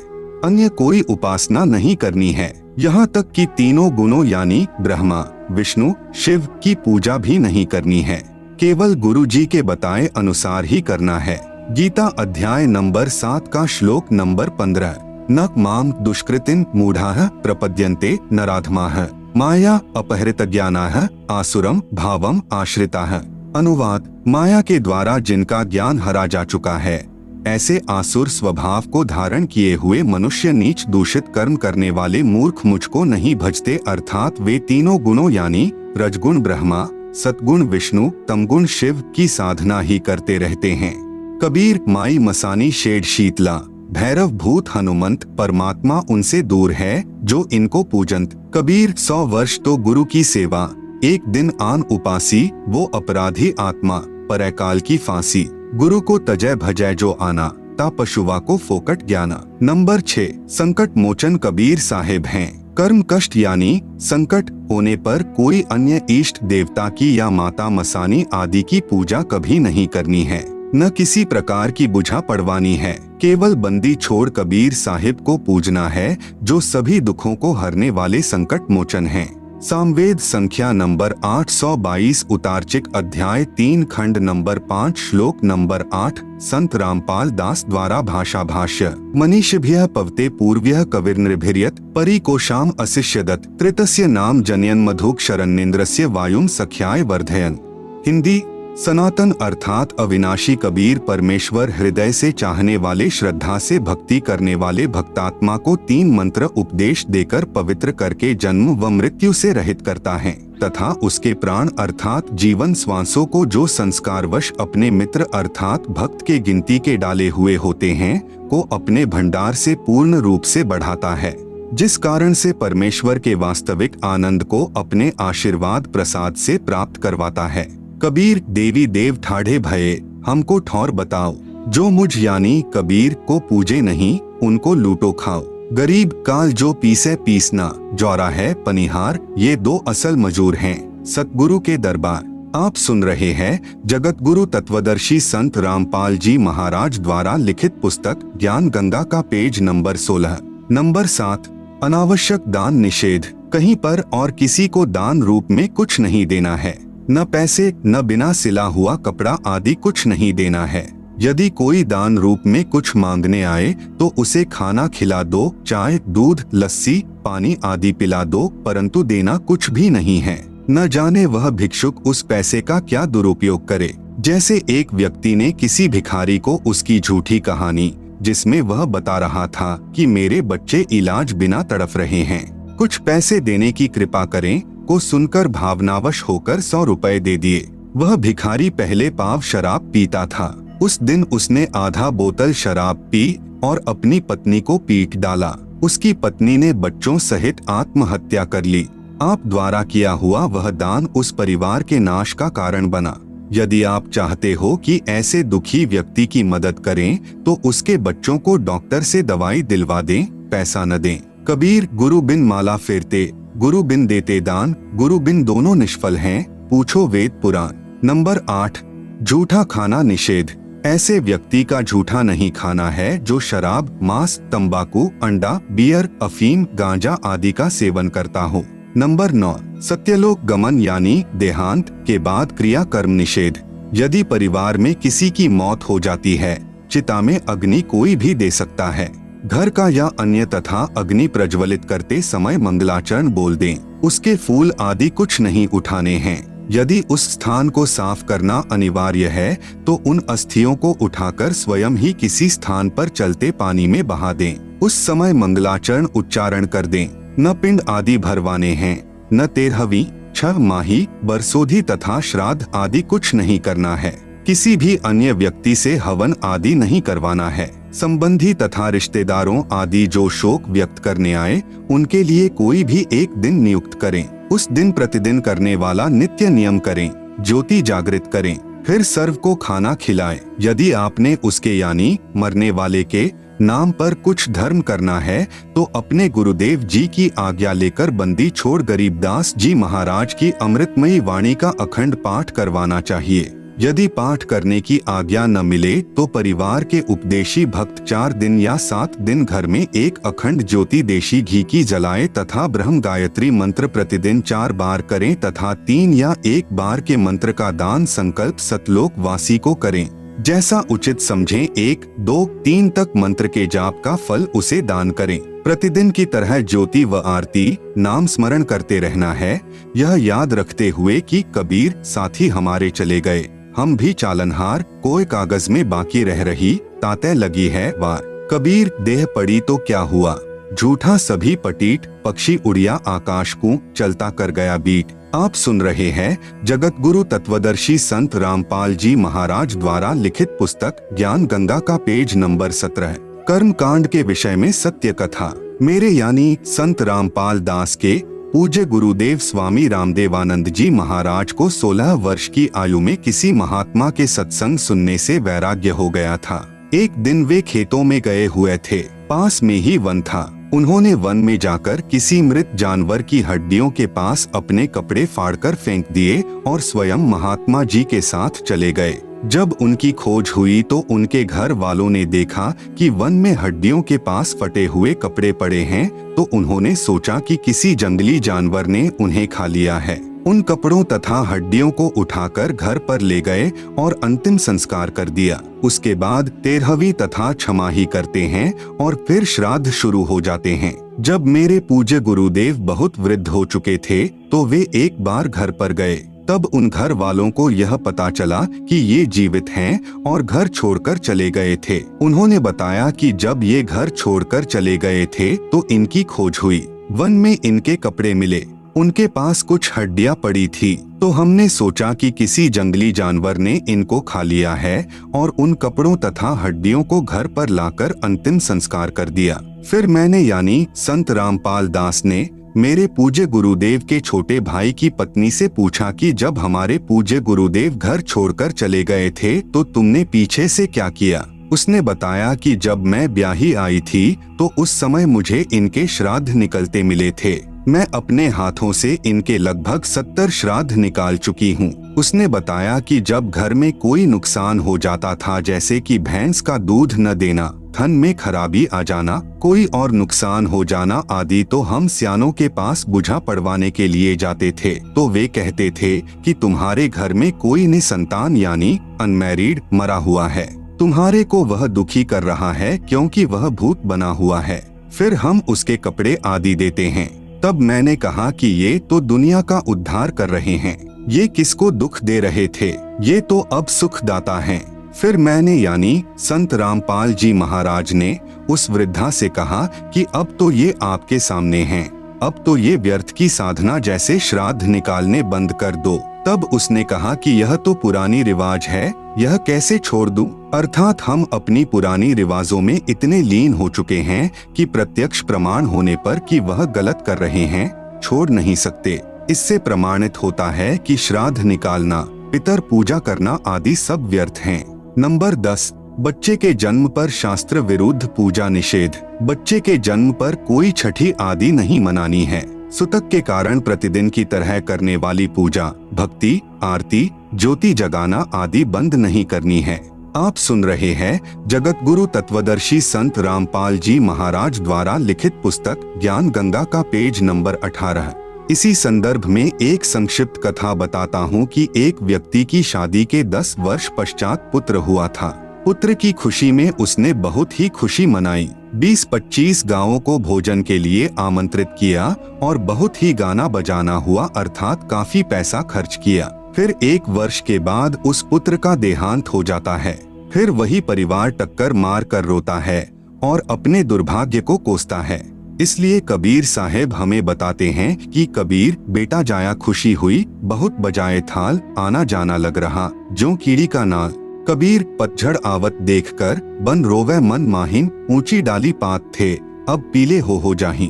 अन्य कोई उपासना नहीं करनी है। यहाँ तक कि तीनों गुणों यानी ब्रह्मा, विष्णु, शिव की पूजा भी नहीं करनी है। केवल गुरु जी के बताए अनुसार ही करना है। गीता अध्याय नंबर 7 का श्लोक नंबर 15। न माम दुष्कृतिन मूढ़ाः प्रपद्यन्ते नराधमाः माया अपहृत ज्ञानाः आसुरम भावम आश्रिताः। अनुवाद, माया के द्वारा जिनका ज्ञान हरा जा चुका है, ऐसे आसुर स्वभाव को धारण किए हुए मनुष्य नीच दूषित कर्म करने वाले मूर्ख मुझको नहीं भजते, अर्थात वे तीनों गुणों यानी रजगुण ब्रह्मा, सतगुण विष्णु, तमगुण शिव की साधना ही करते रहते हैं। कबीर माई मसानी शेड शीतला, भैरव भूत हनुमंत, परमात्मा उनसे दूर है जो इनको पूजंत। कबीर 100 वर्ष तो गुरु की सेवा, एक दिन आन उपासी, वो अपराधी आत्मा, परकाल की फांसी। गुरु को तजय भजय जो आना, ता पशुवा को फोकट ज्ञाना। नंबर 6, संकट मोचन कबीर साहेब हैं। कर्म कष्ट यानी संकट होने पर कोई अन्य इष्ट देवता की या माता मसानी आदि की पूजा कभी नहीं करनी है, न किसी प्रकार की बुझा पड़वानी है। केवल बंदी छोड़ कबीर साहिब को पूजना है, जो सभी दुखों को हरने वाले संकट मोचन हैं। सामवेद संख्या नंबर 822 उतारचिक अध्याय 3 खंड नंबर 5 श्लोक नंबर 8। संत रामपाल दास द्वारा भाषा भाष्य। मनीषिभ्यः पवते पूर्व्यः कविर्नृभिर्यत् परिकोशाम अशिष्यदत् त्रितस्य नाम जनयन मधुक शरण्येन्द्रस्य वायुम सख्याय वर्धयन। हिंदी, सनातन अर्थात अविनाशी कबीर परमेश्वर हृदय से चाहने वाले, श्रद्धा से भक्ति करने वाले भक्तात्मा को 3 मंत्र उपदेश देकर पवित्र करके जन्म व मृत्यु से रहित करता है, तथा उसके प्राण अर्थात जीवन श्वासों को जो संस्कारवश अपने मित्र अर्थात भक्त के गिनती के डाले हुए होते हैं, को अपने भंडार से पूर्ण रूप से बढ़ाता है, जिस कारण से परमेश्वर के वास्तविक आनंद को अपने आशीर्वाद प्रसाद से प्राप्त करवाता है। कबीर देवी देव ठाढ़े भये, हमको ठौर बताओ, जो मुझ यानी कबीर को पूजे नहीं, उनको लूटो खाओ। गरीब काल जो पीसे पीसना, जौरा है पनिहार, ये 2 असल मजूर हैं। सतगुरु के दरबार। आप सुन रहे हैं जगत गुरु तत्वदर्शी संत रामपाल जी महाराज द्वारा लिखित पुस्तक ज्ञान गंगा का पेज नंबर 16। नंबर 7, अनावश्यक दान निषेध। कहीं पर और किसी को दान रूप में कुछ नहीं देना है, न पैसे, न बिना सिला हुआ कपड़ा आदि कुछ नहीं देना है। यदि कोई दान रूप में कुछ मांगने आए तो उसे खाना खिला दो, चाय, दूध, लस्सी, पानी आदि पिला दो, परंतु देना कुछ भी नहीं है। न जाने वह भिक्षुक उस पैसे का क्या दुरुपयोग करे। जैसे एक व्यक्ति ने किसी भिखारी को उसकी झूठी कहानी, जिसमें वह बता रहा था कि मेरे बच्चे इलाज बिना तड़फ रहे हैं, कुछ पैसे देने की कृपा करें, को सुनकर भावनावश होकर 100 रुपए दे दिए। वह भिखारी पहले पाव शराब पीता था। उस दिन उसने आधा बोतल शराब पी और अपनी पत्नी को पीट डाला। उसकी पत्नी ने बच्चों सहित आत्महत्या कर ली। आप द्वारा किया हुआ वह दान उस परिवार के नाश का कारण बना। यदि आप चाहते हो कि ऐसे दुखी व्यक्ति की मदद करें तो उसके बच्चों को डॉक्टर से दवाई दिलवा दें, पैसा न दें। कबीर गुरु बिन माला फेरते, गुरु बिन देते दान, गुरु बिन दोनों निष्फल हैं, पूछो वेद पुराण। नंबर 8, झूठा खाना निषेध। ऐसे व्यक्ति का झूठा नहीं खाना है जो शराब, मांस, तंबाकू, अंडा, बियर, अफीम, गांजा आदि का सेवन करता हो। नंबर 9, सत्यलोक गमन यानी देहांत के बाद क्रिया कर्म निषेध। यदि परिवार में किसी की मौत हो जाती है, चिता में अग्नि कोई भी दे सकता है। घर का या अन्य तथा अग्नि प्रज्वलित करते समय मंगलाचरण बोल दें। उसके फूल आदि कुछ नहीं उठाने हैं। यदि उस स्थान को साफ करना अनिवार्य है तो उन अस्थियों को उठाकर स्वयं ही किसी स्थान पर चलते पानी में बहा दें। उस समय मंगलाचरण उच्चारण कर दें। न पिंड आदि भरवाने हैं, न 13वीं, 6 माही, बरसोधी तथा श्राद्ध आदि कुछ नहीं करना है। किसी भी अन्य व्यक्ति से हवन आदि नहीं करवाना है। संबंधी तथा रिश्तेदारों आदि जो शोक व्यक्त करने आए उनके लिए कोई भी एक दिन नियुक्त करें। उस दिन प्रतिदिन करने वाला नित्य नियम करें, ज्योति जागृत करें, फिर सर्व को खाना खिलाएं। यदि आपने उसके यानी मरने वाले के नाम पर कुछ धर्म करना है तो अपने गुरुदेव जी की आज्ञा लेकर बंदी छोड़ गरीबदास जी महाराज की अमृतमयी वाणी का अखंड पाठ करवाना चाहिए। यदि पाठ करने की आज्ञा न मिले तो परिवार के उपदेशी भक्त 4 दिन या 7 दिन घर में एक अखंड ज्योति देशी घी की जलाए तथा ब्रह्म गायत्री मंत्र प्रतिदिन 4 बार करें तथा 3 या 1 बार के मंत्र का दान संकल्प सतलोक वासी को करें। जैसा उचित समझें 1, 2, 3 तक मंत्र के जाप का फल उसे दान करें। प्रतिदिन की तरह ज्योति व आरती नाम स्मरण करते रहना है, यह याद रखते हुए कि कबीर साथी हमारे चले गए, हम भी चालनहार, कोई कागज में बाकी रह रही, ताते लगी है वार। कबीर देह पड़ी तो क्या हुआ, झूठा सभी पटीट, पक्षी उड़िया आकाश को चलता कर गया बीट। आप सुन रहे हैं जगत गुरु तत्वदर्शी संत रामपाल जी महाराज द्वारा लिखित पुस्तक ज्ञान गंगा का पेज नंबर 17 कर्म कांड के विषय में सत्य कथा। मेरे यानी संत रामपाल दास के पूज्य गुरुदेव स्वामी रामदेवानंद जी महाराज को 16 वर्ष की आयु में किसी महात्मा के सत्संग सुनने से वैराग्य हो गया था। एक दिन वे खेतों में गए हुए थे, पास में ही वन था। उन्होंने वन में जाकर किसी मृत जानवर की हड्डियों के पास अपने कपड़े फाड़कर फेंक दिए और स्वयं महात्मा जी के साथ चले गए। जब उनकी खोज हुई तो उनके घर वालों ने देखा कि वन में हड्डियों के पास फटे हुए कपड़े पड़े हैं, तो उन्होंने सोचा कि किसी जंगली जानवर ने उन्हें खा लिया है। उन कपड़ों तथा हड्डियों को उठाकर घर पर ले गए और अंतिम संस्कार कर दिया। उसके बाद 13वीं तथा छमाही करते हैं और फिर श्राद्ध शुरू हो जाते हैं। जब मेरे पूज्य गुरुदेव बहुत वृद्ध हो चुके थे तो वे एक बार घर पर गए। तब उन घर वालों को यह पता चला कि ये जीवित हैं और घर छोड़कर चले गए थे। उन्होंने बताया कि जब ये घर छोड़कर चले गए थे तो इनकी खोज हुई। वन में इनके कपड़े मिले, उनके पास कुछ हड्डियां पड़ी थी, तो हमने सोचा कि किसी जंगली जानवर ने इनको खा लिया है और उन कपड़ों तथा हड्डियों को घर पर लाकर अंतिम संस्कार कर दिया। फिर मैंने यानी संत रामपाल दास ने मेरे पूज्य गुरुदेव के छोटे भाई की पत्नी से पूछा कि जब हमारे पूज्य गुरुदेव घर छोड़कर चले गए थे तो तुमने पीछे से क्या किया। उसने बताया कि जब मैं ब्याही आई थी तो उस समय मुझे इनके श्राद्ध निकलते मिले थे। मैं अपने हाथों से इनके लगभग 70 श्राद्ध निकाल चुकी हूँ। उसने बताया कि जब घर में कोई नुकसान हो जाता था, जैसे कि भैंस का दूध न देना, धन में खराबी आ जाना, कोई और नुकसान हो जाना आदि, तो हम सियानों के पास बुझा पड़वाने के लिए जाते थे। तो वे कहते थे कि तुम्हारे घर में कोई निसंतान यानी अनमैरिड मरा हुआ है, तुम्हारे को वह दुखी कर रहा है क्योंकि वह भूत बना हुआ है। फिर हम उसके कपड़े आदि देते हैं। तब मैंने कहा कि ये तो दुनिया का उद्धार कर रहे हैं, ये किसको दुख दे रहे थे, ये तो अब सुखदाता हैं। फिर मैंने यानी संत रामपाल जी महाराज ने उस वृद्धा से कहा कि अब तो ये आपके सामने हैं, अब तो ये व्यर्थ की साधना जैसे श्राद्ध निकालने बंद कर दो। तब उसने कहा कि यह तो पुरानी रिवाज है, यह कैसे छोड़ दूं? अर्थात हम अपनी पुरानी रिवाजों में इतने लीन हो चुके हैं कि प्रत्यक्ष प्रमाण होने पर कि वह गलत कर रहे हैं छोड़ नहीं सकते। इससे प्रमाणित होता है कि श्राद्ध निकालना, पितर पूजा करना आदि सब व्यर्थ हैं। नंबर 10, बच्चे के जन्म पर शास्त्र विरुद्ध पूजा निषेध। बच्चे के जन्म पर कोई छठी आदि नहीं मनानी है। सुतक के कारण प्रतिदिन की तरह करने वाली पूजा, भक्ति, आरती, ज्योति जगाना आदि बंद नहीं करनी है। आप सुन रहे हैं जगत गुरु तत्वदर्शी संत रामपाल जी महाराज द्वारा लिखित पुस्तक ज्ञान गंगा का पेज नंबर 18। इसी संदर्भ में एक संक्षिप्त कथा बताता हूँ कि एक व्यक्ति की शादी के 10 वर्ष पश्चात पुत्र हुआ था। पुत्र की खुशी में उसने बहुत ही खुशी मनाई। 20-25 गांवों को भोजन के लिए आमंत्रित किया और बहुत ही गाना बजाना हुआ, अर्थात काफी पैसा खर्च किया। फिर 1 वर्ष के बाद उस पुत्र का देहांत हो जाता है। फिर वही परिवार टक्कर मार कर रोता है और अपने दुर्भाग्य को कोसता है। इसलिए कबीर साहेब हमें बताते हैं कि कबीर बेटा जाया खुशी हुई, बहुत बजाए थाल, आना जाना लग रहा, जो कीड़ी का नाल। कबीर पतझड़ आवत देखकर बन रोवे मन माहिन, ऊंची डाली पात थे अब पीले हो जाही।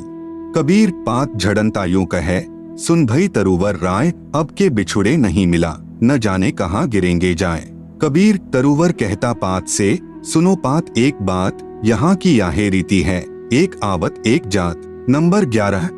कबीर पात झड़नता यूं कहे, सुन भई तरुवर राय, अब के बिछुड़े नहीं मिला, न जाने कहाँ गिरेंगे जाए। कबीर तरुवर कहता पात से, सुनो पात एक बात, यहाँ की याहे रीति है, एक आवत एक जात। नंबर 11,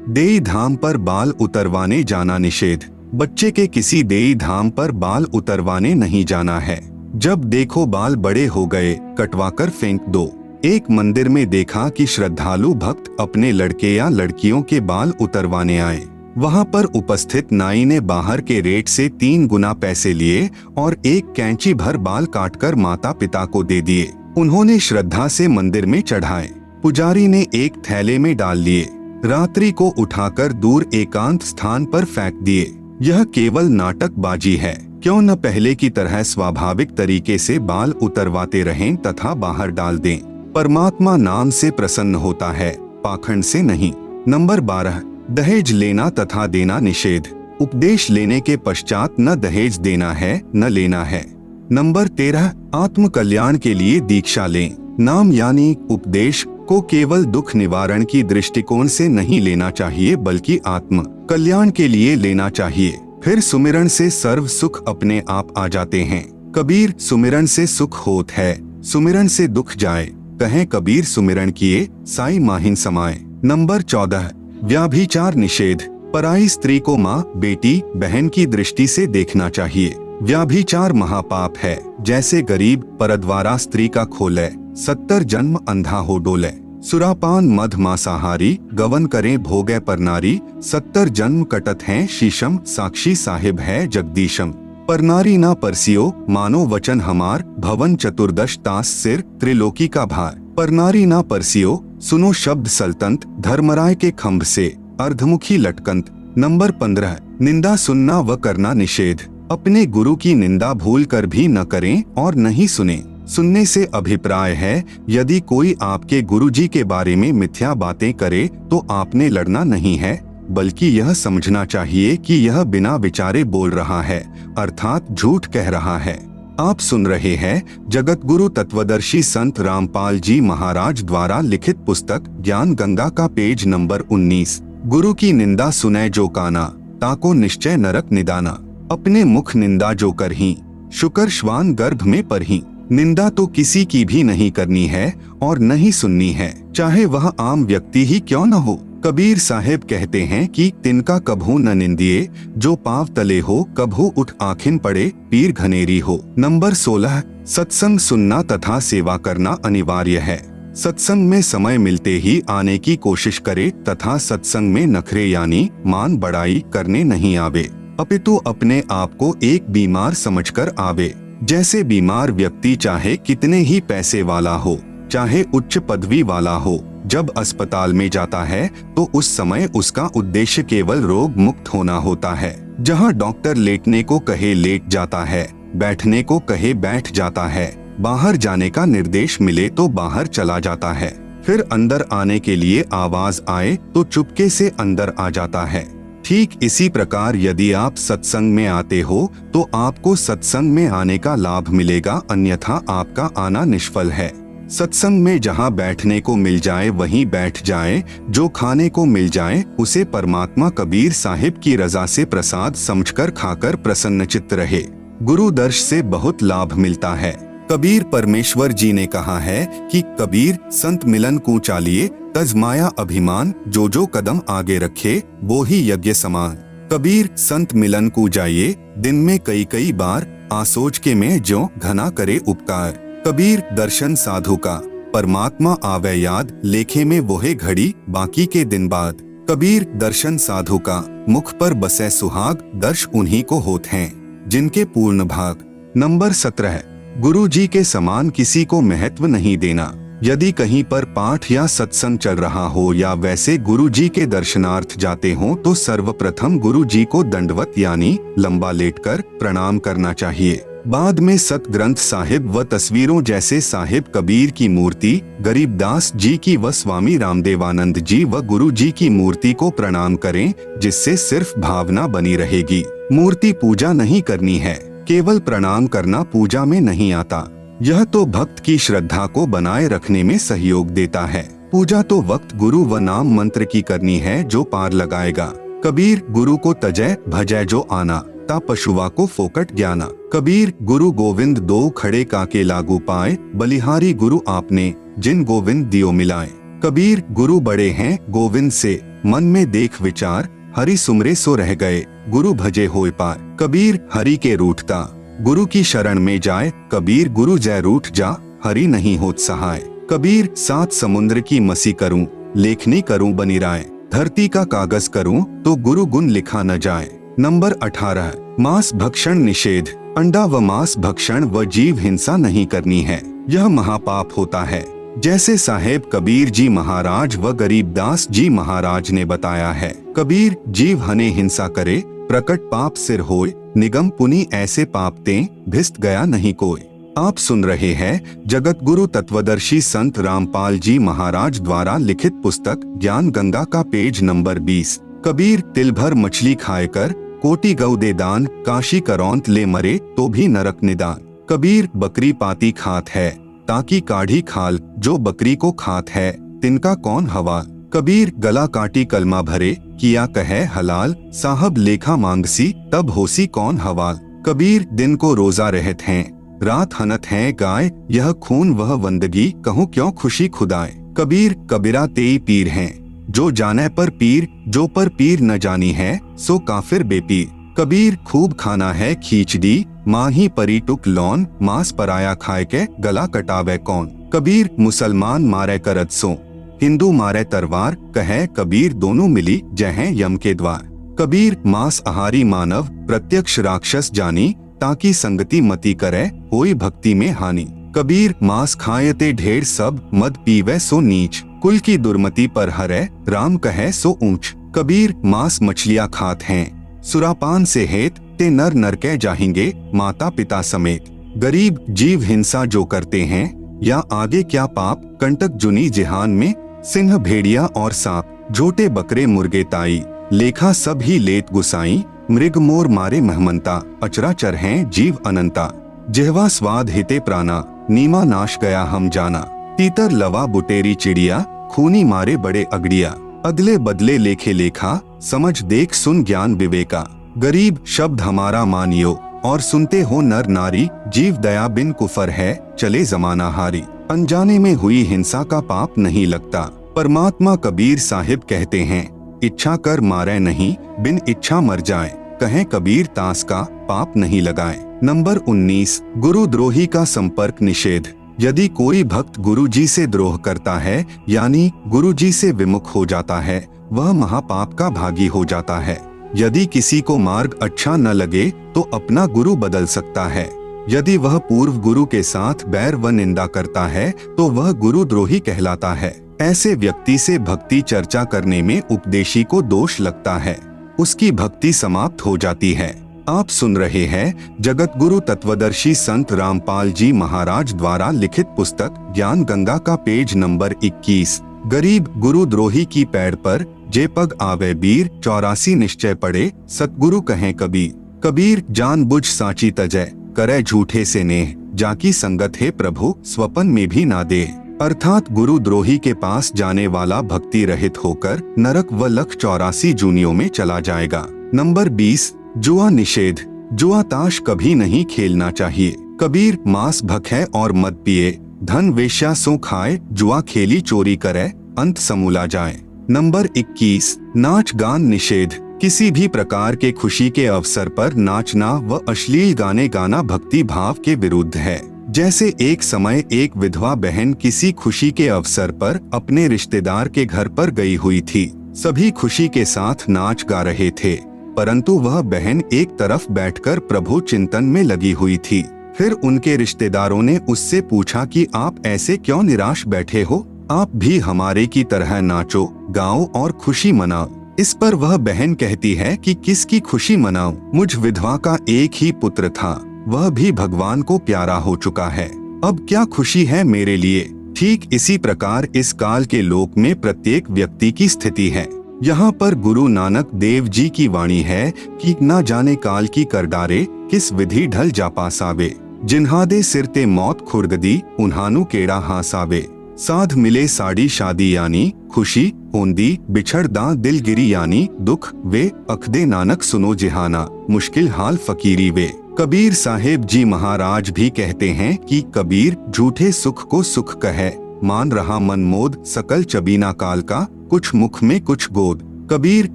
देई धाम पर बाल उतरवाने जाना निषेध। बच्चे के किसी देई धाम पर बाल उतरवाने नहीं जाना है। जब देखो बाल बड़े हो गए, कटवाकर फेंक दो। एक मंदिर में देखा कि श्रद्धालु भक्त अपने लड़के या लड़कियों के बाल उतरवाने आए। वहां पर उपस्थित नाई ने बाहर के रेट से 3 गुना पैसे लिए और एक कैंची भर बाल काटकर माता पिता को दे दिए। उन्होंने श्रद्धा से मंदिर में चढ़ाए। पुजारी ने एक थैले में डाल लिए। रात्रि को उठाकर दूर एकांत स्थान पर फेंक दिए। यह केवल नाटकबाजी है। क्यों न पहले की तरह स्वाभाविक तरीके से बाल उतरवाते रहें तथा बाहर डाल दें। परमात्मा नाम से प्रसन्न होता है, पाखंड से नहीं। नंबर 12, दहेज लेना तथा देना निषेध। उपदेश लेने के पश्चात न दहेज देना है न लेना है। नंबर 13, आत्म कल्याण के लिए दीक्षा लें। नाम यानी उपदेश को केवल दुख निवारण की दृष्टिकोण से नहीं लेना चाहिए, बल्कि आत्म कल्याण के लिए लेना चाहिए। फिर सुमिरन से सर्व सुख अपने आप आ जाते हैं। कबीर सुमिरन से सुख होत है, सुमिरन से दुख जाए। कहें कबीर सुमिरन किए, साई माहिन समाए। नंबर 14, व्याभिचार निषेध। पराई स्त्री को माँ, बेटी, बहन की दृष्टि से देखना चाहिए। व्याभिचार महापाप है। जैसे गरीब परद्वारा स्त्री का खोले, 70 जन्म अंधा हो डोले। सुरापान मध मांसाहारी, गवन करे भोगे पर नारी, 70 जन्म कटत हैं शीशम, साक्षी साहिब है जगदीशम। पर नारी ना परसियो, मानो वचन हमार, भवन चतुर्दश तास सिर, त्रिलोकी का भार। पर नारी ना परसियो, सुनो शब्द सल्तंत, धर्मराय के खंभ से, अर्धमुखी लटकंत। नंबर 15, निंदा सुनना व करना निषेध। अपने गुरु की निंदा भूल कर भी न करें और नहीं सुने। सुनने से अभिप्राय है, यदि कोई आपके गुरुजी के बारे में मिथ्या बातें करे तो आपने लड़ना नहीं है, बल्कि यह समझना चाहिए कि यह बिना विचारे बोल रहा है, अर्थात झूठ कह रहा है। आप सुन रहे हैं जगत गुरु तत्वदर्शी संत रामपाल जी महाराज द्वारा लिखित पुस्तक ज्ञान गंगा का पेज नंबर 19। गुरु की निंदा सुने जो काना, ताको निश्चय नरक निदाना। अपने मुख निंदा जो करही, शुकर श्वान गर्भ में परही। निंदा तो किसी की भी नहीं करनी है और नहीं सुननी है, चाहे वह आम व्यक्ति ही क्यों न हो। कबीर साहेब कहते हैं कि तिनका कभू न निंदिए, जो पांव तले हो, कभू उठ आँखिन पड़े, पीर घनेरी हो। नंबर 16, सत्संग सुनना तथा सेवा करना अनिवार्य है। सत्संग में समय मिलते ही आने की कोशिश करे तथा सत्संग में नखरे यानी मान बढ़ाई करने नहीं आवे, अपितु अपने आप को एक बीमार समझकर आवे। जैसे बीमार व्यक्ति चाहे कितने ही पैसे वाला हो, चाहे उच्च पदवी वाला हो, जब अस्पताल में जाता है तो उस समय उसका उद्देश्य केवल रोग मुक्त होना होता है। जहां डॉक्टर लेटने को कहे लेट जाता है, बैठने को कहे बैठ जाता है, बाहर जाने का निर्देश मिले तो बाहर चला जाता है, फिर अंदर आने के लिए आवाज आए तो चुपके से अंदर आ जाता है। ठीक इसी प्रकार यदि आप सत्संग में आते हो तो आपको सत्संग में आने का लाभ मिलेगा, अन्यथा आपका आना निष्फल है। सत्संग में जहाँ बैठने को मिल जाए वहीं बैठ जाए, जो खाने को मिल जाए उसे परमात्मा कबीर साहिब की रजा से प्रसाद समझकर खाकर प्रसन्नचित्त रहे। गुरु दर्श से बहुत लाभ मिलता है। कबीर परमेश्वर जी ने कहा है कि कबीर संत मिलन को चालिए, तज माया अभिमान, जो जो कदम आगे रखे वो ही यज्ञ समान। कबीर संत मिलन को जाइए, दिन में कई कई बार, आसोच के में जो घना करे उपकार। कबीर दर्शन साधु का, परमात्मा आवे याद, लेखे में वोहे घड़ी, बाकी के दिन बाद। कबीर दर्शन साधु का, मुख पर बसे सुहाग, दर्श उन्हीं को होत हैं जिनके पूर्ण भाग। नंबर 17, गुरु जी के समान किसी को महत्व नहीं देना। यदि कहीं पर पाठ या सत्संग चल रहा हो या वैसे गुरु जी के दर्शनार्थ जाते हो तो सर्वप्रथम गुरु जी को दंडवत यानी लंबा लेटकर प्रणाम करना चाहिए। बाद में सत ग्रंथ साहिब व तस्वीरों जैसे साहिब कबीर की मूर्ति, गरीबदास जी की व स्वामी रामदेवानंद जी व गुरु जी की मूर्ति को प्रणाम करें, जिससे सिर्फ भावना बनी रहेगी, मूर्ति पूजा नहीं करनी है। केवल प्रणाम करना पूजा में नहीं आता। यह तो भक्त की श्रद्धा को बनाए रखने में सहयोग देता है। पूजा तो वक्त गुरु व नाम मंत्र की करनी है जो पार लगाएगा। कबीर गुरु को तजय भजय जो आना, ता पशुआ को फोकट ज्ञाना। कबीर गुरु गोविंद दो खड़े काके लागू पाए, बलिहारी गुरु आपने जिन गोविंद दियो मिलाए। कबीर गुरु बड़े हैं गोविंद से, मन में देख विचार, हरि सुमरे सो रह गए, गुरु भजे होए पार। कबीर हरि के रूठता, गुरु की शरण में जाए, कबीर गुरु जय रूठ जा, हरि नहीं होत सहाय। कबीर सात समुद्र की मसी करूं, लेखनी करूं बनी राय, धरती का कागज करूं तो गुरु गुण लिखा न जाए। नंबर 18, मांस भक्षण निषेध। अंडा व मांस भक्षण व जीव हिंसा नहीं करनी है, यह महापाप होता है। जैसे साहेब कबीर जी महाराज व गरीबदास जी महाराज ने बताया है, कबीर जीव हने हिंसा करे, प्रकट पाप सिर होय, निगम पुनि ऐसे पाप ते, भिस्त गया नहीं कोई। आप सुन रहे हैं जगत गुरु तत्वदर्शी संत रामपाल जी महाराज द्वारा लिखित पुस्तक ज्ञान गंगा का पेज नंबर 20। कबीर तिल भर मछली खाए कर, कोटि गौ दे दान, काशी करौंत ले मरे तो भी नरक निदान। कबीर बकरी पाती खात है, ताकि काढ़ी खाल, जो बकरी को खात है तिनका कौन हवाल। कबीर गला काटी कलमा भरे, किया कहे हलाल, साहब लेखा मांगसी तब होसी कौन हवाल। कबीर दिन को रोजा रहत हैं, रात हनत हैं गाय, यह खून वह वंदगी, कहूँ क्यों खुशी खुदाए। कबीर कबीरा तेई पीर हैं, जो जाने पर पीर, जो पर पीर न जानी है सो काफिर बेपीर। कबीर खूब खाना है खींचड़ी, माही परी टुक लौन, मांस पराया खाए के गला कटावे कौन। कबीर मुसलमान मारे करत सो, हिंदू मारे तरवार, कहे कबीर दोनों मिली जहें यम के द्वार। कबीर मांस आहारी मानव, प्रत्यक्ष राक्षस जानी, ताकि संगति मति करे, होई भक्ति में हानि। कबीर मांस खायते ढेर सब, मद पीवे सो नीच, कुल की दुर्मति पर हरे, राम कहे सो ऊंच। कबीर मांस मछलियां खात हैं, सुरापान से हेत, ते नर नरके जाएंगे माता पिता समेत। गरीब जीव हिंसा जो करते हैं, या आगे क्या पाप, कंटक जुनी जिहान में, सिंह भेड़िया और सांप, झोटे बकरे मुर्गे ताई, लेखा सब ही लेत गुसाई, मृग मोर मारे महमंता, अचराचर हैं जीव अनंता। जिह्वा स्वाद हिते प्राणा, नीमा नाश गया हम जाना, तीतर लवा बुटेरी चिड़िया, खूनी मारे बड़े अगड़िया। अदले बदले लेखे लेखा, समझ देख सुन ज्ञान विवेका। गरीब शब्द हमारा मानियो, और सुनते हो नर नारी, जीव दया बिन कुफर है, चले जमाना हारी। अनजाने में हुई हिंसा का पाप नहीं लगता। परमात्मा कबीर साहिब कहते हैं, इच्छा कर मारे नहीं, बिन इच्छा मर जाए, कहें कबीर तास का पाप नहीं लगाए। नंबर 19, गुरुद्रोही का संपर्क निषेध। यदि कोई भक्त गुरु जी से द्रोह करता है, यानी गुरु जी से विमुख हो जाता है, वह महापाप का भागी हो जाता है। यदि किसी को मार्ग अच्छा न लगे तो अपना गुरु बदल सकता है। यदि वह पूर्व गुरु के साथ बैर व निंदा करता है तो वह गुरुद्रोही कहलाता है। ऐसे व्यक्ति से भक्ति चर्चा करने में उपदेशी को दोष लगता है, उसकी भक्ति समाप्त हो जाती है। आप सुन रहे हैं जगत गुरु तत्वदर्शी संत रामपाल जी महाराज द्वारा लिखित पुस्तक ज्ञान गंगा का पेज नंबर 21। गरीब गुरुद्रोही की पैड़ पर जे पग आवे बीर, 84 निश्चय पड़े सतगुरु कहें कबीर। कबीर जानबूझ साची तजय, करे झूठे से नेह, जाकी संगत है प्रभु स्वपन में भी ना दे। अर्थात गुरुद्रोही के पास जाने वाला भक्ति रहित होकर नरक व लख 84 जूनियों में चला जाएगा। नंबर 20, जुआ निषेध। जुआ ताश कभी नहीं खेलना चाहिए। कबीर मांस भखे और मद पिए, धन वेश्या सो खाए, जुआ खेली चोरी करे, अंत समूला जाए। नंबर 21, नाच गान निषेध। किसी भी प्रकार के खुशी के अवसर पर नाचना व अश्लील गाने गाना भक्ति भाव के विरुद्ध है। जैसे एक समय एक विधवा बहन किसी खुशी के अवसर पर अपने रिश्तेदार के घर पर गई हुई थी। सभी खुशी के साथ नाच गा रहे थे, परंतु वह बहन एक तरफ बैठकर प्रभु चिंतन में लगी हुई थी। फिर उनके रिश्तेदारों ने उससे पूछा कि आप ऐसे क्यों निराश बैठे हो, आप भी हमारे की तरह नाचो, गाओ और खुशी मनाओ। इस पर वह बहन कहती है कि किसकी खुशी मनाऊं? मुझ विधवा का एक ही पुत्र था, वह भी भगवान को प्यारा हो चुका है, अब क्या खुशी है मेरे लिए। ठीक इसी प्रकार इस काल के लोक में प्रत्येक व्यक्ति की स्थिति है। यहाँ पर गुरु नानक देव जी की वाणी है कि ना जाने काल की कर डारे, किस विधि ढल जा पासावे, जिन्हा दे सिर ते मौत खुर्गदी, उन्हानु केड़ा हासावे, साध मिले साड़ी शादी यानी, खुशी होंदी बिछड़ दा दिल गिरी यानी, दुख वे अखदे नानक सुनो जिहाना, मुश्किल हाल फकीरी वे। कबीर साहेब जी महाराज भी कहते हैं कि कबीर झूठे सुख को सुख कहे, मान रहा मन मोद, सकल चबीना काल का, कुछ मुख में कुछ गोद। कबीर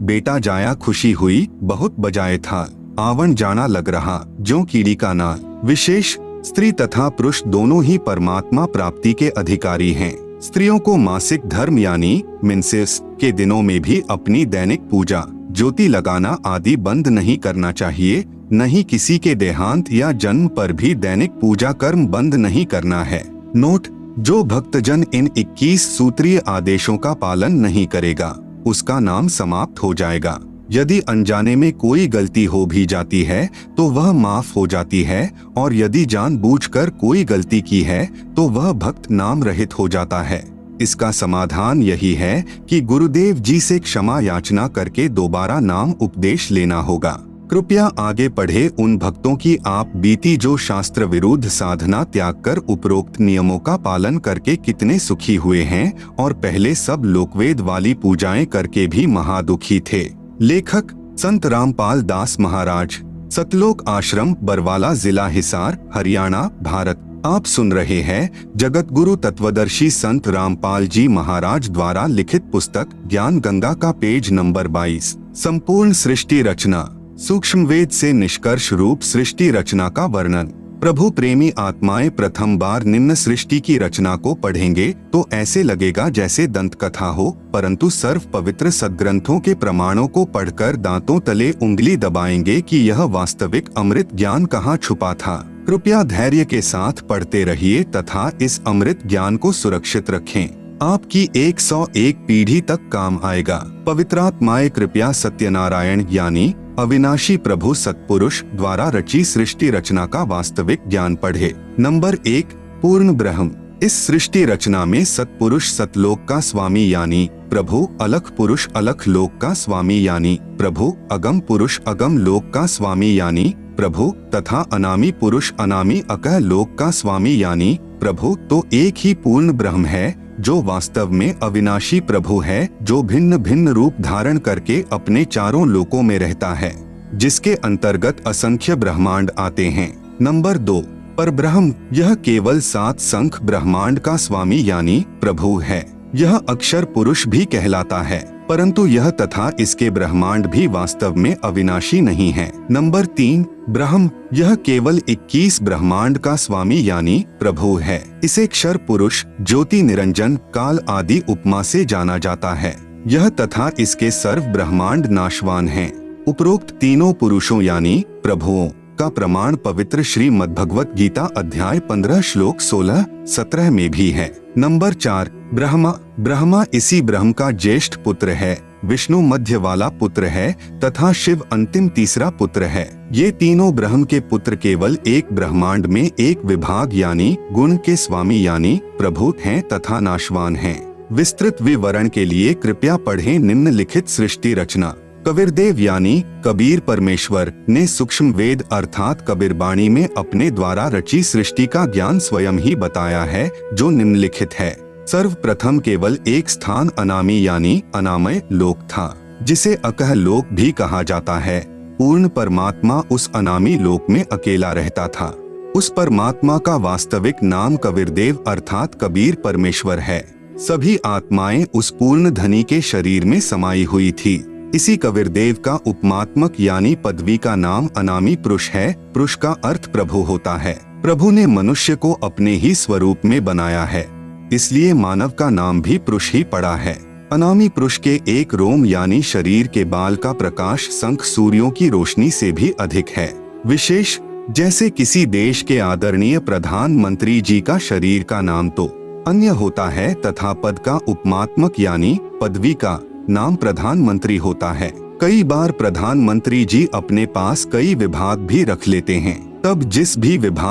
बेटा जाया खुशी हुई, बहुत बजाए था, आवन जाना लग रहा, ज्यों कीड़ी का नाल। विशेष स्त्री तथा पुरुष दोनों ही परमात्मा प्राप्ति के अधिकारी हैं। स्त्रियों को मासिक धर्म यानी मेंसेस के दिनों में भी अपनी दैनिक पूजा, ज्योति लगाना आदि बंद नहीं करना चाहिए। नहीं किसी के देहांत या जन्म पर भी दैनिक पूजा कर्म बंद नहीं करना है। नोट: जो भक्तजन इन 21 सूत्रीय आदेशों का पालन नहीं करेगा, उसका नाम समाप्त हो जाएगा। यदि अनजाने में कोई गलती हो भी जाती है तो वह माफ हो जाती है, और यदि जानबूझकर कोई गलती की है तो वह भक्त नाम रहित हो जाता है। इसका समाधान यही है कि गुरुदेव जी से क्षमा याचना करके दोबारा नाम उपदेश लेना होगा। कृपया आगे पढ़े उन भक्तों की आप बीती जो शास्त्र विरुद्ध साधना त्याग कर उपरोक्त नियमों का पालन करके कितने सुखी हुए हैं, और पहले सब लोकवेद वाली पूजाएं करके भी महादुखी थे। लेखक संत रामपाल दास महाराज, सतलोक आश्रम, बरवाला, जिला हिसार, हरियाणा, भारत। आप सुन रहे हैं जगत गुरु तत्वदर्शी संत रामपाल जी महाराज द्वारा लिखित पुस्तक ज्ञान गंगा का पेज नंबर 22। संपूर्ण सृष्टि रचना, सूक्ष्म वेद से निष्कर्ष रूप सृष्टि रचना का वर्णन। प्रभु प्रेमी आत्माएं प्रथम बार निम्न सृष्टि की रचना को पढ़ेंगे तो ऐसे लगेगा जैसे दंत कथा हो, परंतु सर्व पवित्र सद्ग्रंथों के प्रमाणों को पढ़कर दांतों तले उंगली दबाएंगे कि यह वास्तविक अमृत ज्ञान कहाँ छुपा था। कृपया धैर्य के साथ पढ़ते रहिए तथा इस अमृत ज्ञान को सुरक्षित रखें। आपकी 101 पीढ़ी तक काम आएगा। पवित्रात्माएं कृपया सत्यनारायण यानी अविनाशी प्रभु सत्पुरुष द्वारा रची सृष्टि रचना का वास्तविक ज्ञान पढ़े। नंबर 1, पूर्ण ब्रह्म। इस सृष्टि रचना में सत्पुरुष सतलोक का स्वामी यानी प्रभु, अलख पुरुष अलख लोक का स्वामी यानी प्रभु, अगम पुरुष अगम लोक का स्वामी यानी प्रभु, तथा अनामी पुरुष अनामी अकह लोक का स्वामी यानी प्रभु, तो एक ही पूर्ण ब्रह्म है जो वास्तव में अविनाशी प्रभु है, जो भिन्न भिन्न रूप धारण करके अपने चारों लोकों में रहता है, जिसके अंतर्गत असंख्य ब्रह्मांड आते हैं। नंबर 2, परब्रह्म। यह केवल 7 संख्य ब्रह्मांड का स्वामी यानी प्रभु है। यह अक्षर पुरुष भी कहलाता है, परंतु यह तथा इसके ब्रह्मांड भी वास्तव में अविनाशी नहीं है। नंबर 3, ब्रह्म। यह केवल 21 ब्रह्मांड का स्वामी यानी प्रभु है। इसे क्षर पुरुष, ज्योति निरंजन, काल आदि उपमा से जाना जाता है। यह तथा इसके सर्व ब्रह्मांड नाशवान हैं। उपरोक्त तीनों पुरुषों यानी प्रभुओं का प्रमाण पवित्र श्रीमद् भगवत गीता अध्याय 15 श्लोक 16-17 में भी है। नंबर 4, ब्रह्मा। ब्रह्मा इसी ब्रह्म का ज्येष्ठ पुत्र है, विष्णु मध्य वाला पुत्र है तथा शिव अंतिम तीसरा पुत्र है। ये तीनों ब्रह्म के पुत्र केवल एक ब्रह्मांड में एक विभाग यानी गुण के स्वामी यानी प्रभु हैं तथा नाशवान हैं। विस्तृत विवरण के लिए कृपया पढ़ें निम्नलिखित सृष्टि रचना। कबीरदेव यानी कबीर परमेश्वर ने सूक्ष्म वेद अर्थात कबीरबाणी में अपने द्वारा रची सृष्टि का ज्ञान स्वयं ही बताया है, जो निम्नलिखित है। सर्वप्रथम केवल एक स्थान अनामी यानी अनामय लोक था, जिसे अकह लोक भी कहा जाता है। पूर्ण परमात्मा उस अनामी लोक में अकेला रहता था। उस परमात्मा का वास्तविक नाम कबीरदेव अर्थात कबीर परमेश्वर है। सभी आत्माएं उस पूर्ण धनी के शरीर में समाई हुई थी। इसी कबीरदेव का उपमात्मक यानी पदवी का नाम अनामी पुरुष है। पुरुष का अर्थ प्रभु होता है। प्रभु ने मनुष्य को अपने ही स्वरूप में बनाया है, इसलिए मानव का नाम भी पुरुष ही पड़ा है। अनामी पुरुष के एक रोम यानी शरीर के बाल का प्रकाश संख सूर्यों की रोशनी से भी अधिक है। विशेष जैसे किसी देश के आदरणीय प्रधानमंत्री जी का शरीर का नाम तो अन्य होता है तथा पद का उपमात्मक यानी पदवी का नाम प्रधानमंत्री होता है। कई बार प्रधानमंत्री जी अपने पास कई विभाग भी रख लेते हैं, तब जिस भी विभाग